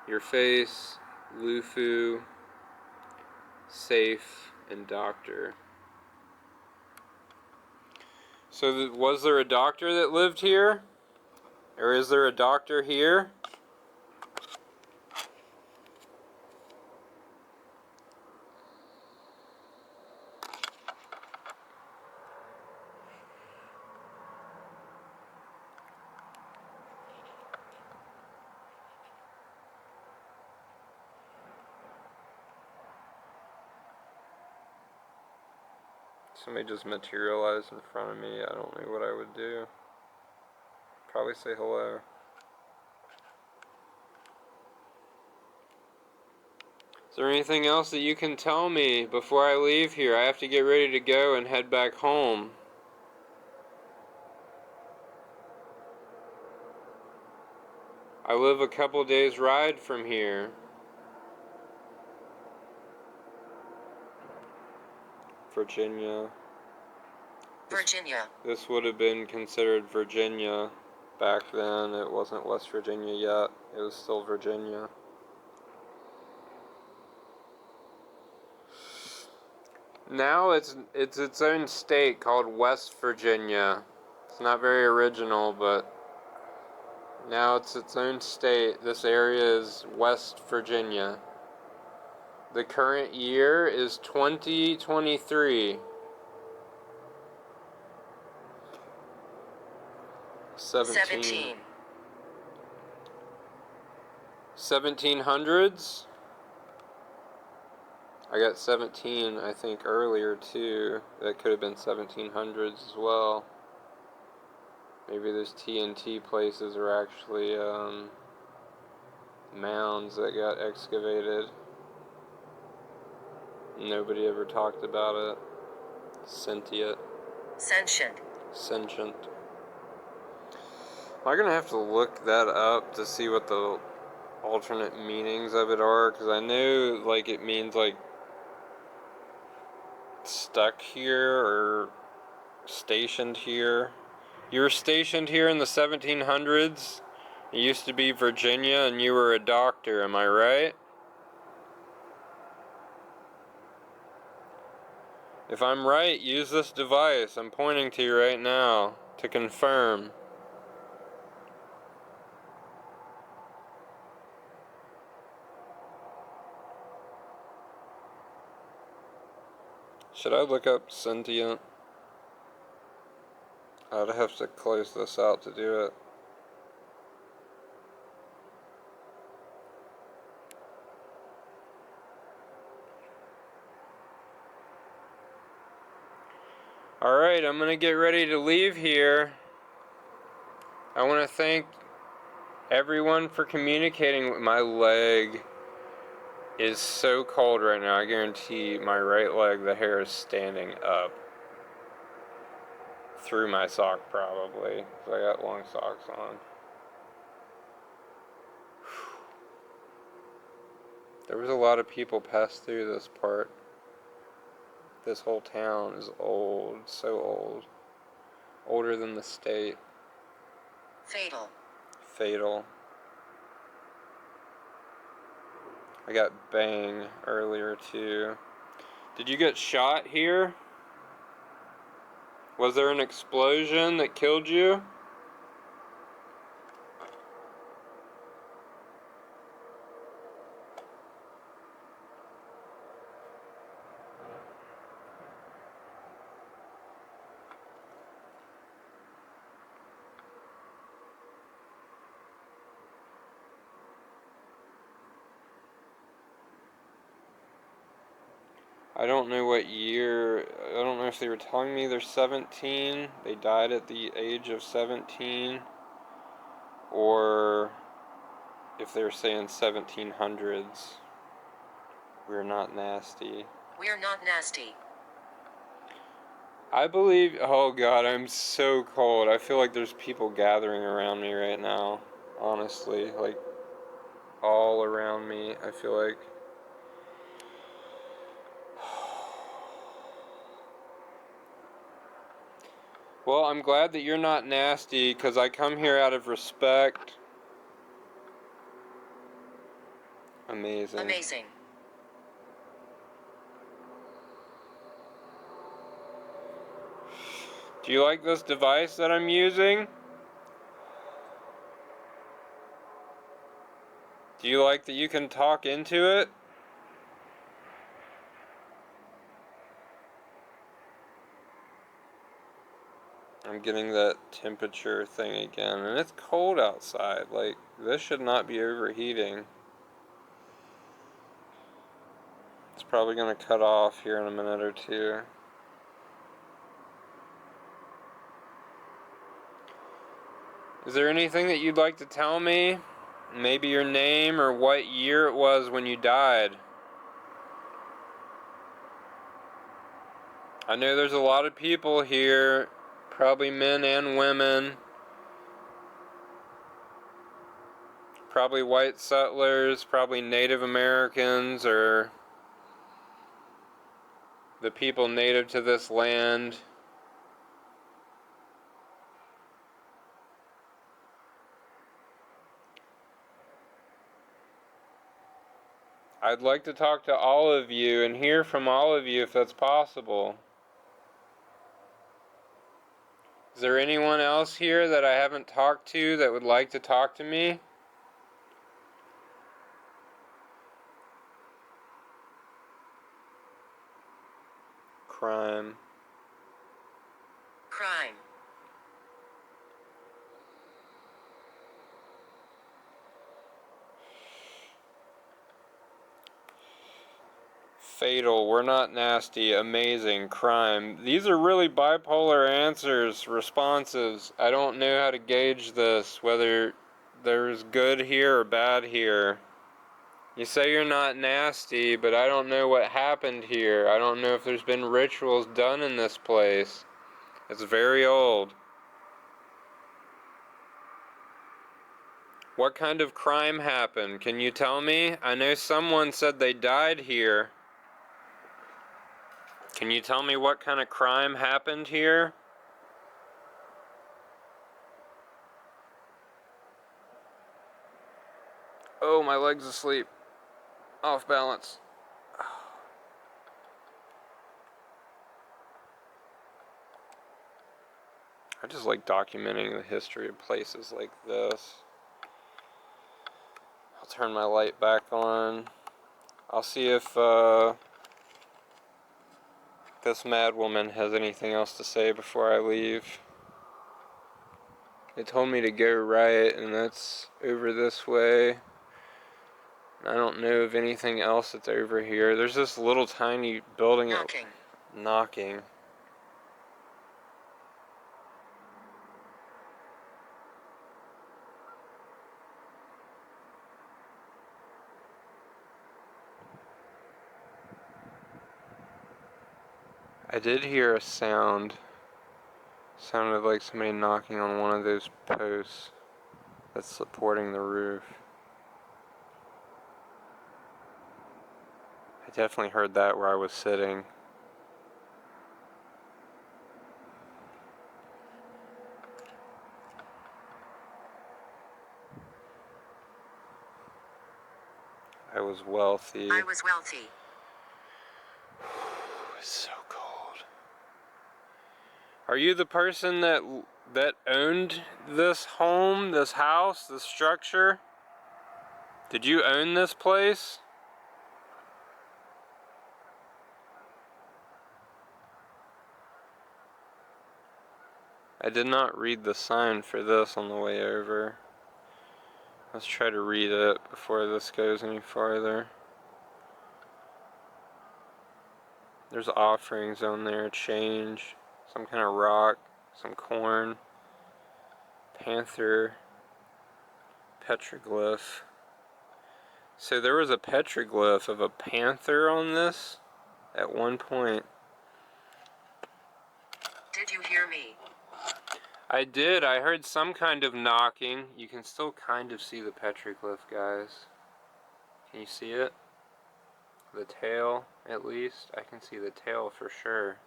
Your face. Lufu. Safe. And doctor. So was there a doctor that lived here? Or is there a doctor here? Somebody just materialized in front of me. I don't know what I would do. Probably say hello. Is there anything else that you can tell me before I leave here? I have to get ready to go and head back home. I live a couple days ride from here. Virginia. Virginia. This would have been considered Virginia back then. It wasn't West Virginia yet. It was still Virginia. Now it's its own state called West Virginia. It's not very original, but now it's its own state. This area is West Virginia. The current year is 2023. 17. 1700s? I got 17, I think, earlier too. That could have been 1700s as well. Maybe those TNT places are actually mounds that got excavated. Nobody ever talked about it. Sentient. Sentient. Sentient. I'm gonna have to look that up to see what the alternate meanings of it are, because I know like it means like stuck here or stationed here. You were stationed here in the 1700s. It used to be Virginia, and you were a doctor, am I right? If I'm right, use this device I'm pointing to you right now to confirm. Should I look up sentient? I'd have to close this out to do it. Alright, I'm gonna get ready to leave here. I want to thank everyone for communicating with my leg. Is so cold right now. I guarantee my right leg, the hair is standing up. Through my sock probably, because I got long socks on. There was a lot of people pass through this part. This whole town is old, so old. Older than the state. Fatal. Fatal. I got bang earlier too. Did you get shot here? Was there an explosion that killed you? I don't know what year. I don't know if they were telling me they're 17. They died at the age of 17. Or if they were saying 1700s. We're not nasty. We're not nasty. I believe, oh God, I'm so cold. I feel like there's people gathering around me right now. Honestly, like all around me, I feel like. Well, I'm glad that you're not nasty, because I come here out of respect. Amazing. Amazing. Do you like this device that I'm using? Do you like that you can talk into it? I'm getting that temperature thing again, and it's cold outside. Like, this should not be overheating. It's probably going to cut off here in a minute or two. Is there anything that you'd like to tell me? Maybe your name or what year it was when you died. I know there's a lot of people here, probably men and women, probably white settlers, probably Native Americans, or the people native to this land. I'd like to talk to all of you and hear from all of you if that's possible. Is there anyone else here that I haven't talked to that would like to talk to me? Crime. Crime. Fatal, we're not nasty, amazing, crime. These are really bipolar answers, responses. I don't know how to gauge this, whether there's good here or bad here. You say you're not nasty, but I don't know what happened here. I don't know if there's been rituals done in this place. It's very old. What kind of crime happened? Can you tell me? I know someone said they died here. Can you tell me what kind of crime happened here? Oh, my leg's asleep. Off balance. I just like documenting the history of places like this. I'll turn my light back on. I'll see if this mad woman has anything else to say before I leave. They told me to go right, and that's over this way. I don't know of anything else that's over here. There's this little tiny building. Knocking. I did hear a sound. Sounded like somebody knocking on one of those posts that's supporting the roof. I definitely heard that where I was sitting. I was wealthy. I was wealthy. It's so cold. Are you the person that owned this home, this house, this structure? Did you own this place? I did not read the sign for this on the way over. Let's try to read it before this goes any farther. There's offerings on there, change, some kind of rock, some corn, panther, petroglyph. So there was a petroglyph of a panther on this at one point. I did. I heard some kind of knocking. You can still kind of see the petroglyph, guys. Can you see it? The tail, at least. I can see the tail for sure.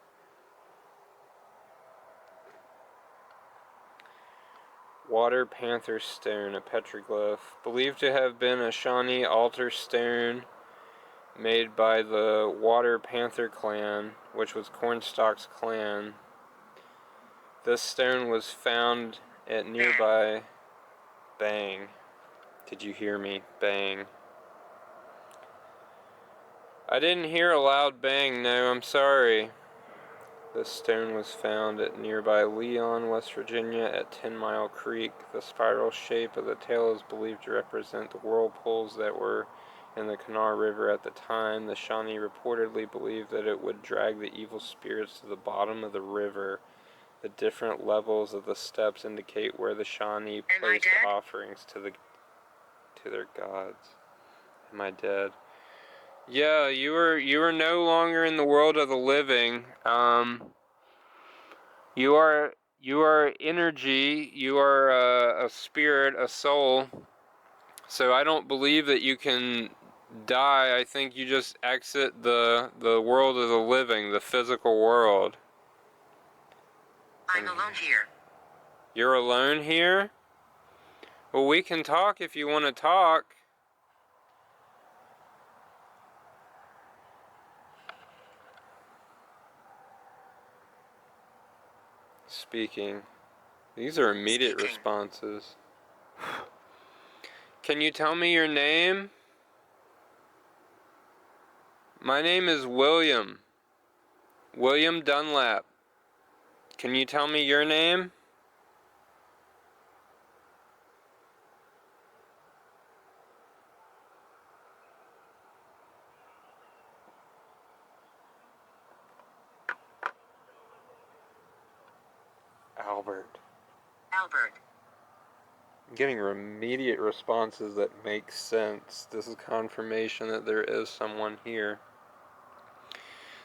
Water Panther Stone, a petroglyph. Believed to have been a Shawnee altar stone made by the Water Panther clan, which was Cornstalk's clan. This stone was found at nearby... Bang. Did you hear me? Bang. I didn't hear a loud bang, no, I'm sorry. This stone was found at nearby Leon, West Virginia at 10 Mile Creek. The spiral shape of the tail is believed to represent the whirlpools that were in the Kanawha River at the time. The Shawnee reportedly believed that it would drag the evil spirits to the bottom of the river. The different levels of the steps indicate where the Shawnee placed offerings to their gods. Am I dead? Yeah, you were no longer in the world of the living. You are energy. You are a spirit, a soul. So I don't believe that you can die. I think you just exit the world of the living, the physical world. I'm alone here. You're alone here? Well, we can talk if you want to talk. Speaking. These are immediate responses. Can you tell me your name? My name is William. William Dunlap. Can you tell me your name? Albert. Albert. I'm getting immediate responses that make sense. This is confirmation that there is someone here.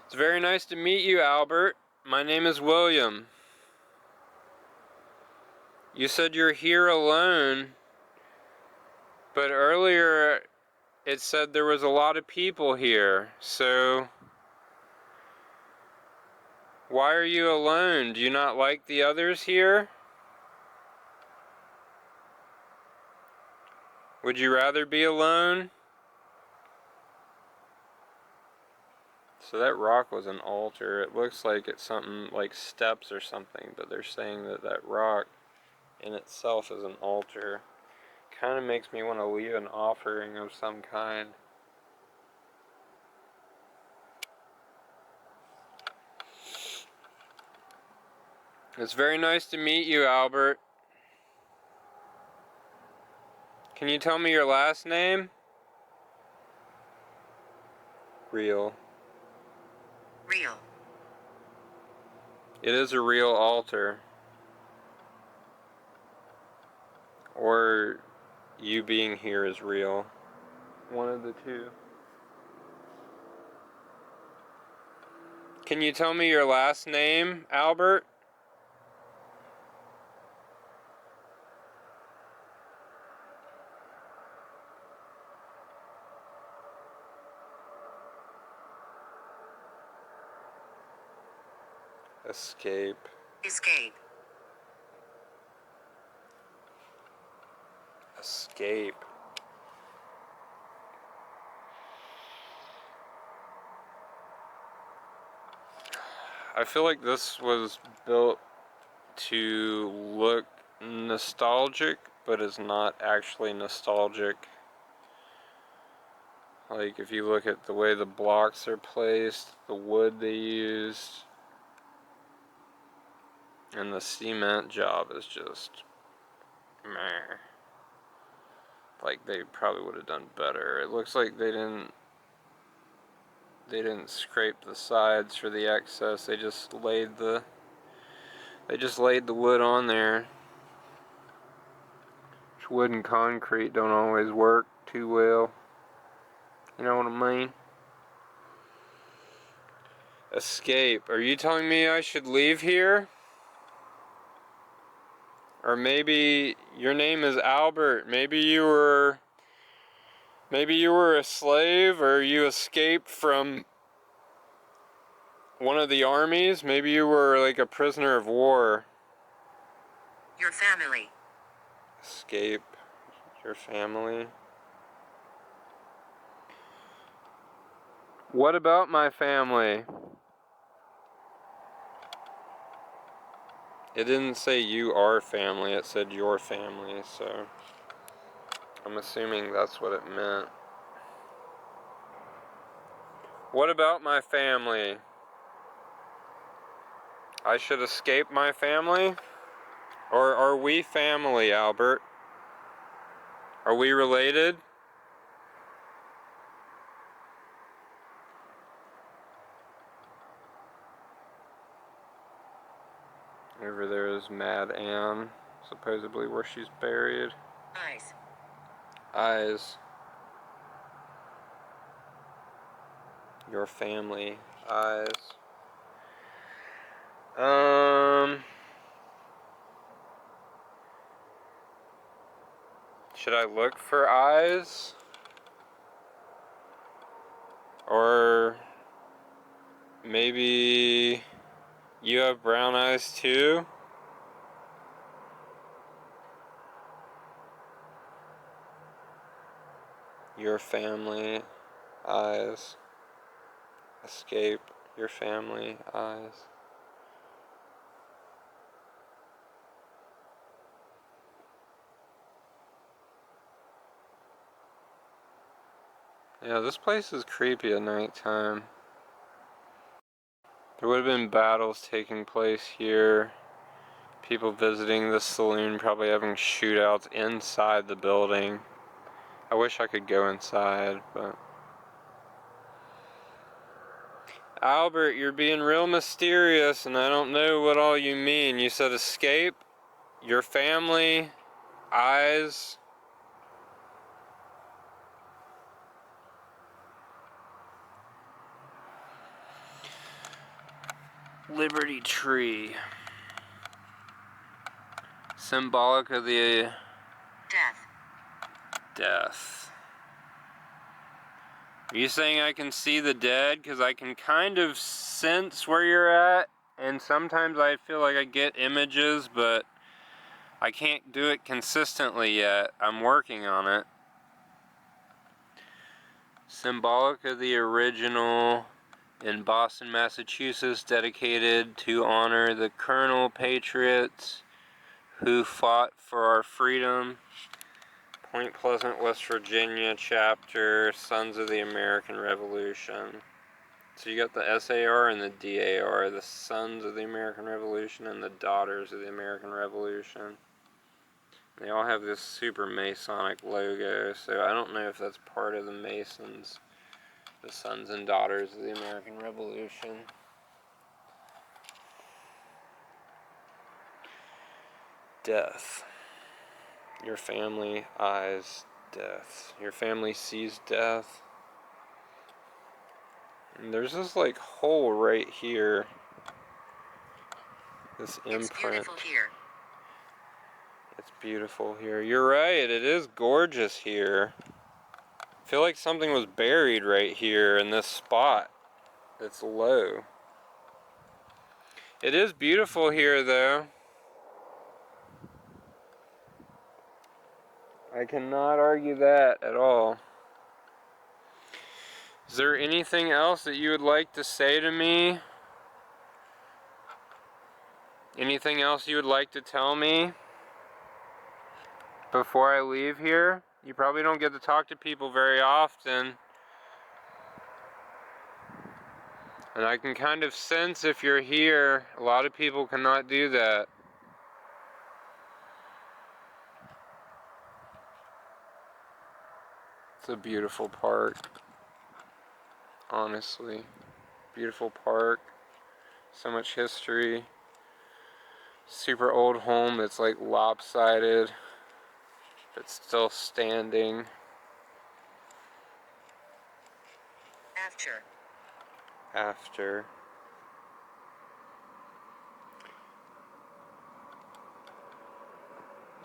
It's very nice to meet you, Albert. My name is William. You said you're here alone, but earlier it said there was a lot of people here, so why are you alone? Do you not like the others here? Would you rather be alone? So that rock was an altar. It looks like it's something like steps or something, but they're saying that that rock in itself is an altar. Kind of makes me want to leave an offering of some kind. It's very nice to meet you, Albert. Can you tell me your last name? Real. Real. It is a real altar. Or you being here is real. One of the two. Can you tell me your last name, Albert? Escape. Escape. Escape. I feel like this was built to look nostalgic, but is not actually nostalgic. Like, if you look at the way the blocks are placed, the wood they used, and the cement job is just meh. Like, they probably would have done better. It looks like they didn't scrape the sides for the excess. They just laid the wood on there. Which wood and concrete don't always work too well. You know what I mean? Escape. Are you telling me I should leave here? Or maybe your name is Albert. Maybe you were a slave, or you escaped from one of the armies. Maybe you were like a prisoner of war. Your family. Escape your family. What about my family? It didn't say you are family, it said your family, so I'm assuming that's what it meant. What about my family? I should escape my family? Or are we family, Albert? Are we related? Over there is Mad Ann, supposedly where she's buried. Eyes. Eyes. Your family. Eyes. Should I look for eyes? Or maybe you have brown eyes too? Your family. Eyes. Escape. Your family. Eyes. Yeah, this place is creepy at nighttime. There would have been battles taking place here. People visiting the saloon, probably having shootouts inside the building. I wish I could go inside, but... Albert, you're being real mysterious, and I don't know what all you mean. You said escape, your family, eyes... Liberty Tree. Symbolic of the... Death. Death. Are you saying I can see the dead? Because I can kind of sense where you're at, and sometimes I feel like I get images, but I can't do it consistently yet. I'm working on it. Symbolic of the original in Boston, Massachusetts, dedicated to honor the Colonel Patriots who fought for our freedom. Point Pleasant, West Virginia, chapter, Sons of the American Revolution. So you got the SAR and the DAR, the Sons of the American Revolution and the Daughters of the American Revolution. They all have this super Masonic logo, so I don't know if that's part of the Masons, the Sons and Daughters of the American Revolution. Death. Your family eyes death. Your family sees death. And there's this like hole right here. This imprint. It's beautiful here. It's beautiful here. You're right, it is gorgeous here. I feel like something was buried right here in this spot. It's low. It is beautiful here though. I cannot argue that at all. Is there anything else that you would like to say to me? Anything else you would like to tell me before I leave here? You probably don't get to talk to people very often. And I can kind of sense if you're here, a lot of people cannot do that. It's a beautiful park. Honestly. Beautiful park. So much history. Super old home that's like lopsided. But still standing. After. After.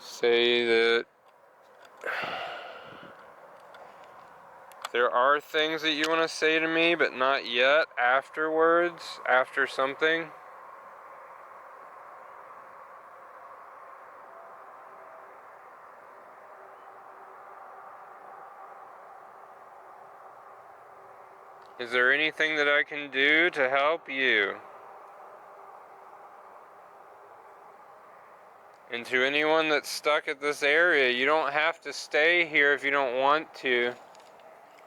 say that there are things that you want to say to me, but not yet, afterwards, after something. Is there anything that I can do to help you? And to anyone that's stuck at this area, you don't have to stay here if you don't want to.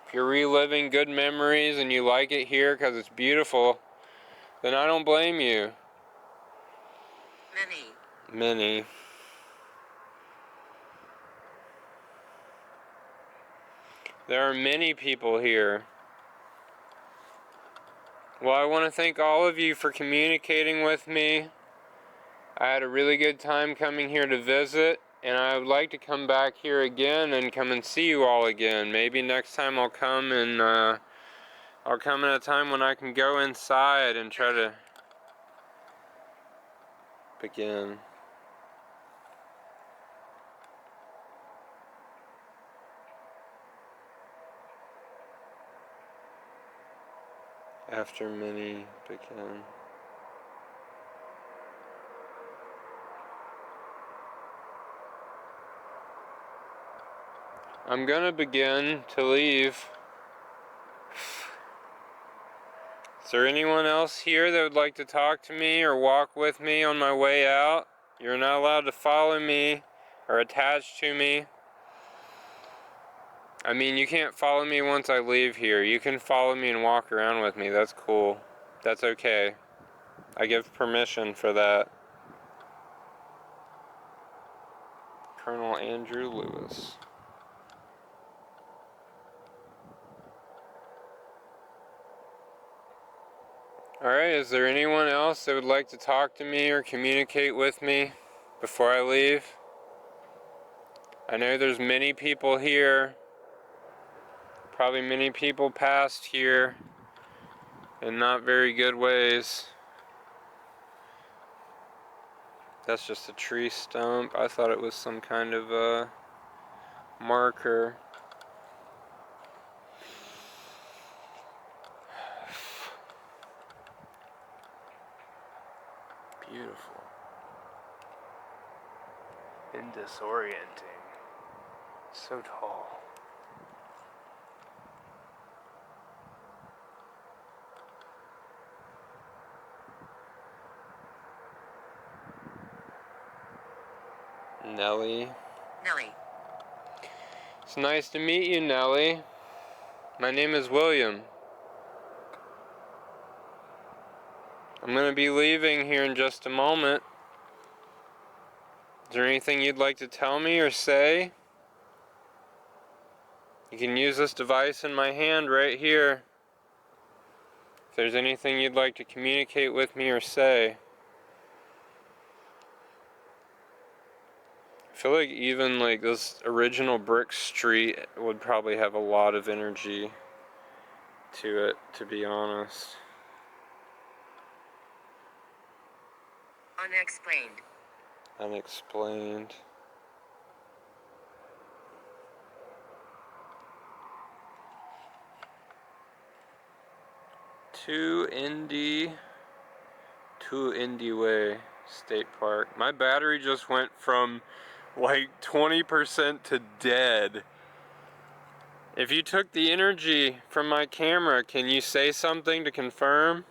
If you're reliving good memories and you like it here because it's beautiful, then I don't blame you. Many. There are many people here. Well, I want to thank all of you for communicating with me. I had a really good time coming here to visit, and I would like to come back here again and come and see you all again. Maybe next time I'll come and I'll come at a time when I can go inside and try to begin. After many begin. I'm gonna begin to leave. Is there anyone else here that would like to talk to me or walk with me on my way out? You're not allowed to follow me or attach to me. I mean, you can't follow me once I leave here. You can follow me and walk around with me. That's cool. That's okay. I give permission for that. Colonel Andrew Lewis. Alright, is there anyone else that would like to talk to me or communicate with me before I leave? I know there's many people here. Probably many people passed here in not very good ways. That's just a tree stump. I thought it was some kind of a marker. Beautiful. And disorienting. So tall. Nellie. It's nice to meet you, Nellie. My name is William. I'm going to be leaving here in just a moment. Is there anything you'd like to tell me or say? You can use this device in my hand right here. If there's anything you'd like to communicate with me or say. I feel like even like this original brick street would probably have a lot of energy to it, to be honest. Unexplained. Unexplained. Tu-Endie-Wei State Park. My battery just went from like 20% to dead. If you took the energy from my camera, can you say something to confirm?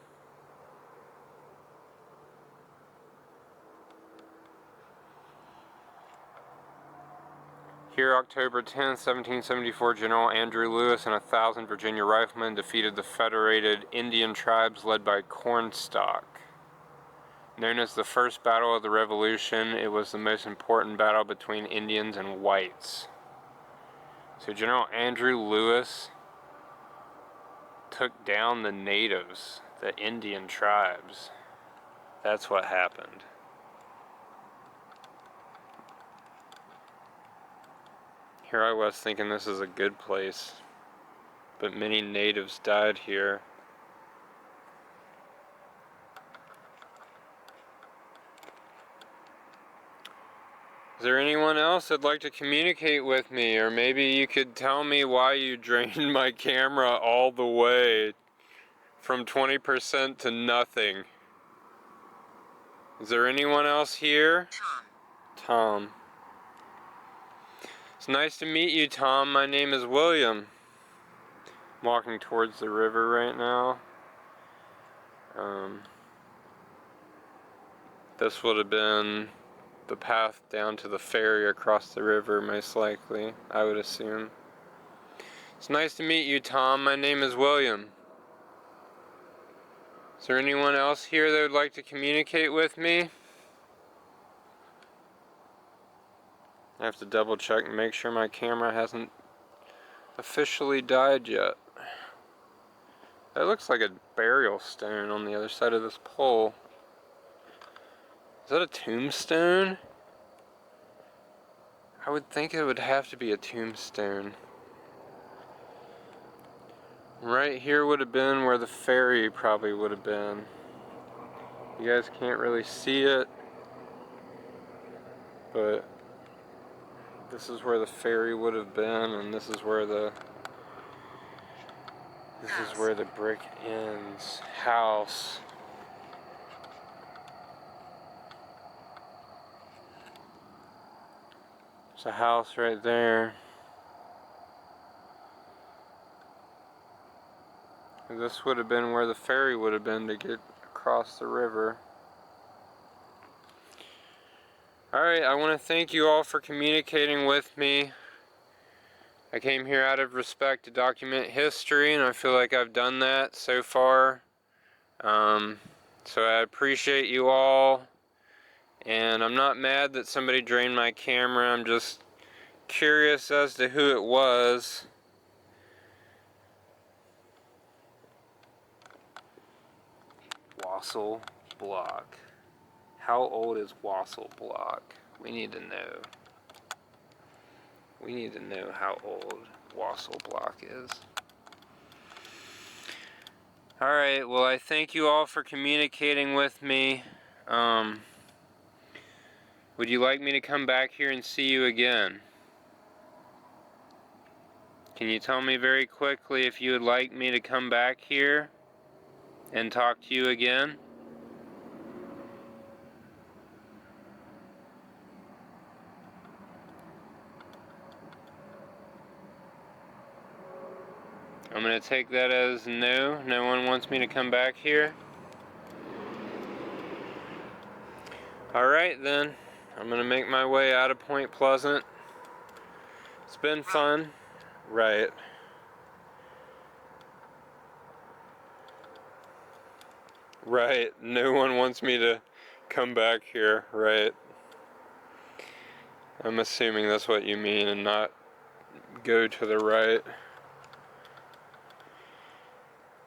Here, October 10th, 1774, General Andrew Lewis and 1,000 Virginia riflemen defeated the Federated Indian tribes led by Cornstalk. Known as the First Battle of the Revolution, it was the most important battle between Indians and whites. So General Andrew Lewis took down the natives, the Indian tribes. That's what happened. Here I was thinking this is a good place, but many natives died here. Is there anyone else that'd like to communicate with me? Or maybe you could tell me why you drained my camera all the way from 20% to nothing. Is there anyone else here? Tom. Tom. It's nice to meet you, Tom. My name is William. I'm walking towards the river right now. This would have been the path down to the ferry across the river, most likely, I would assume. It's nice to meet you, Tom. My name is William. Is there anyone else here that would like to communicate with me? I have to double check and make sure my camera hasn't officially died yet. That looks like a burial stone on the other side of this pole. Is that a tombstone? I would think it would have to be a tombstone. Right here would have been where the ferry probably would have been. You guys can't really see it, but this is where the ferry would have been, and this is where the brick ends. House. There's a house right there. This would have been where the ferry would have been to get across the river. Alright, I want to thank you all for communicating with me. I came here out of respect to document history, and I feel like I've done that so far. So I appreciate you all, and I'm not mad that somebody drained my camera. I'm just curious as to who it was. Wassail Block. How old is Wassail Block? We need to know. We need to know how old Wassail Block is. Alright, well, I thank you all for communicating with me. Would you like me to come back here and see you again? Can you tell me very quickly if you would like me to come back here and talk to you again? I'm going to take that as no. No one wants me to come back here. Alright then. I'm going to make my way out of Point Pleasant. It's been fun. Right. Right. No one wants me to come back here. Right. I'm assuming that's what you mean and not go to the right.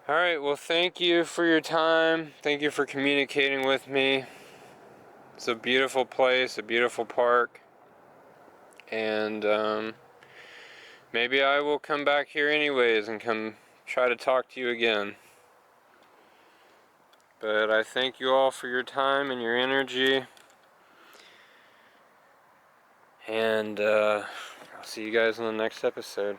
Alright, well, thank you for your time. Thank you for communicating with me. It's a beautiful place, a beautiful park. And maybe I will come back here anyways and come try to talk to you again. But I thank you all for your time and your energy. And I'll see you guys in the next episode.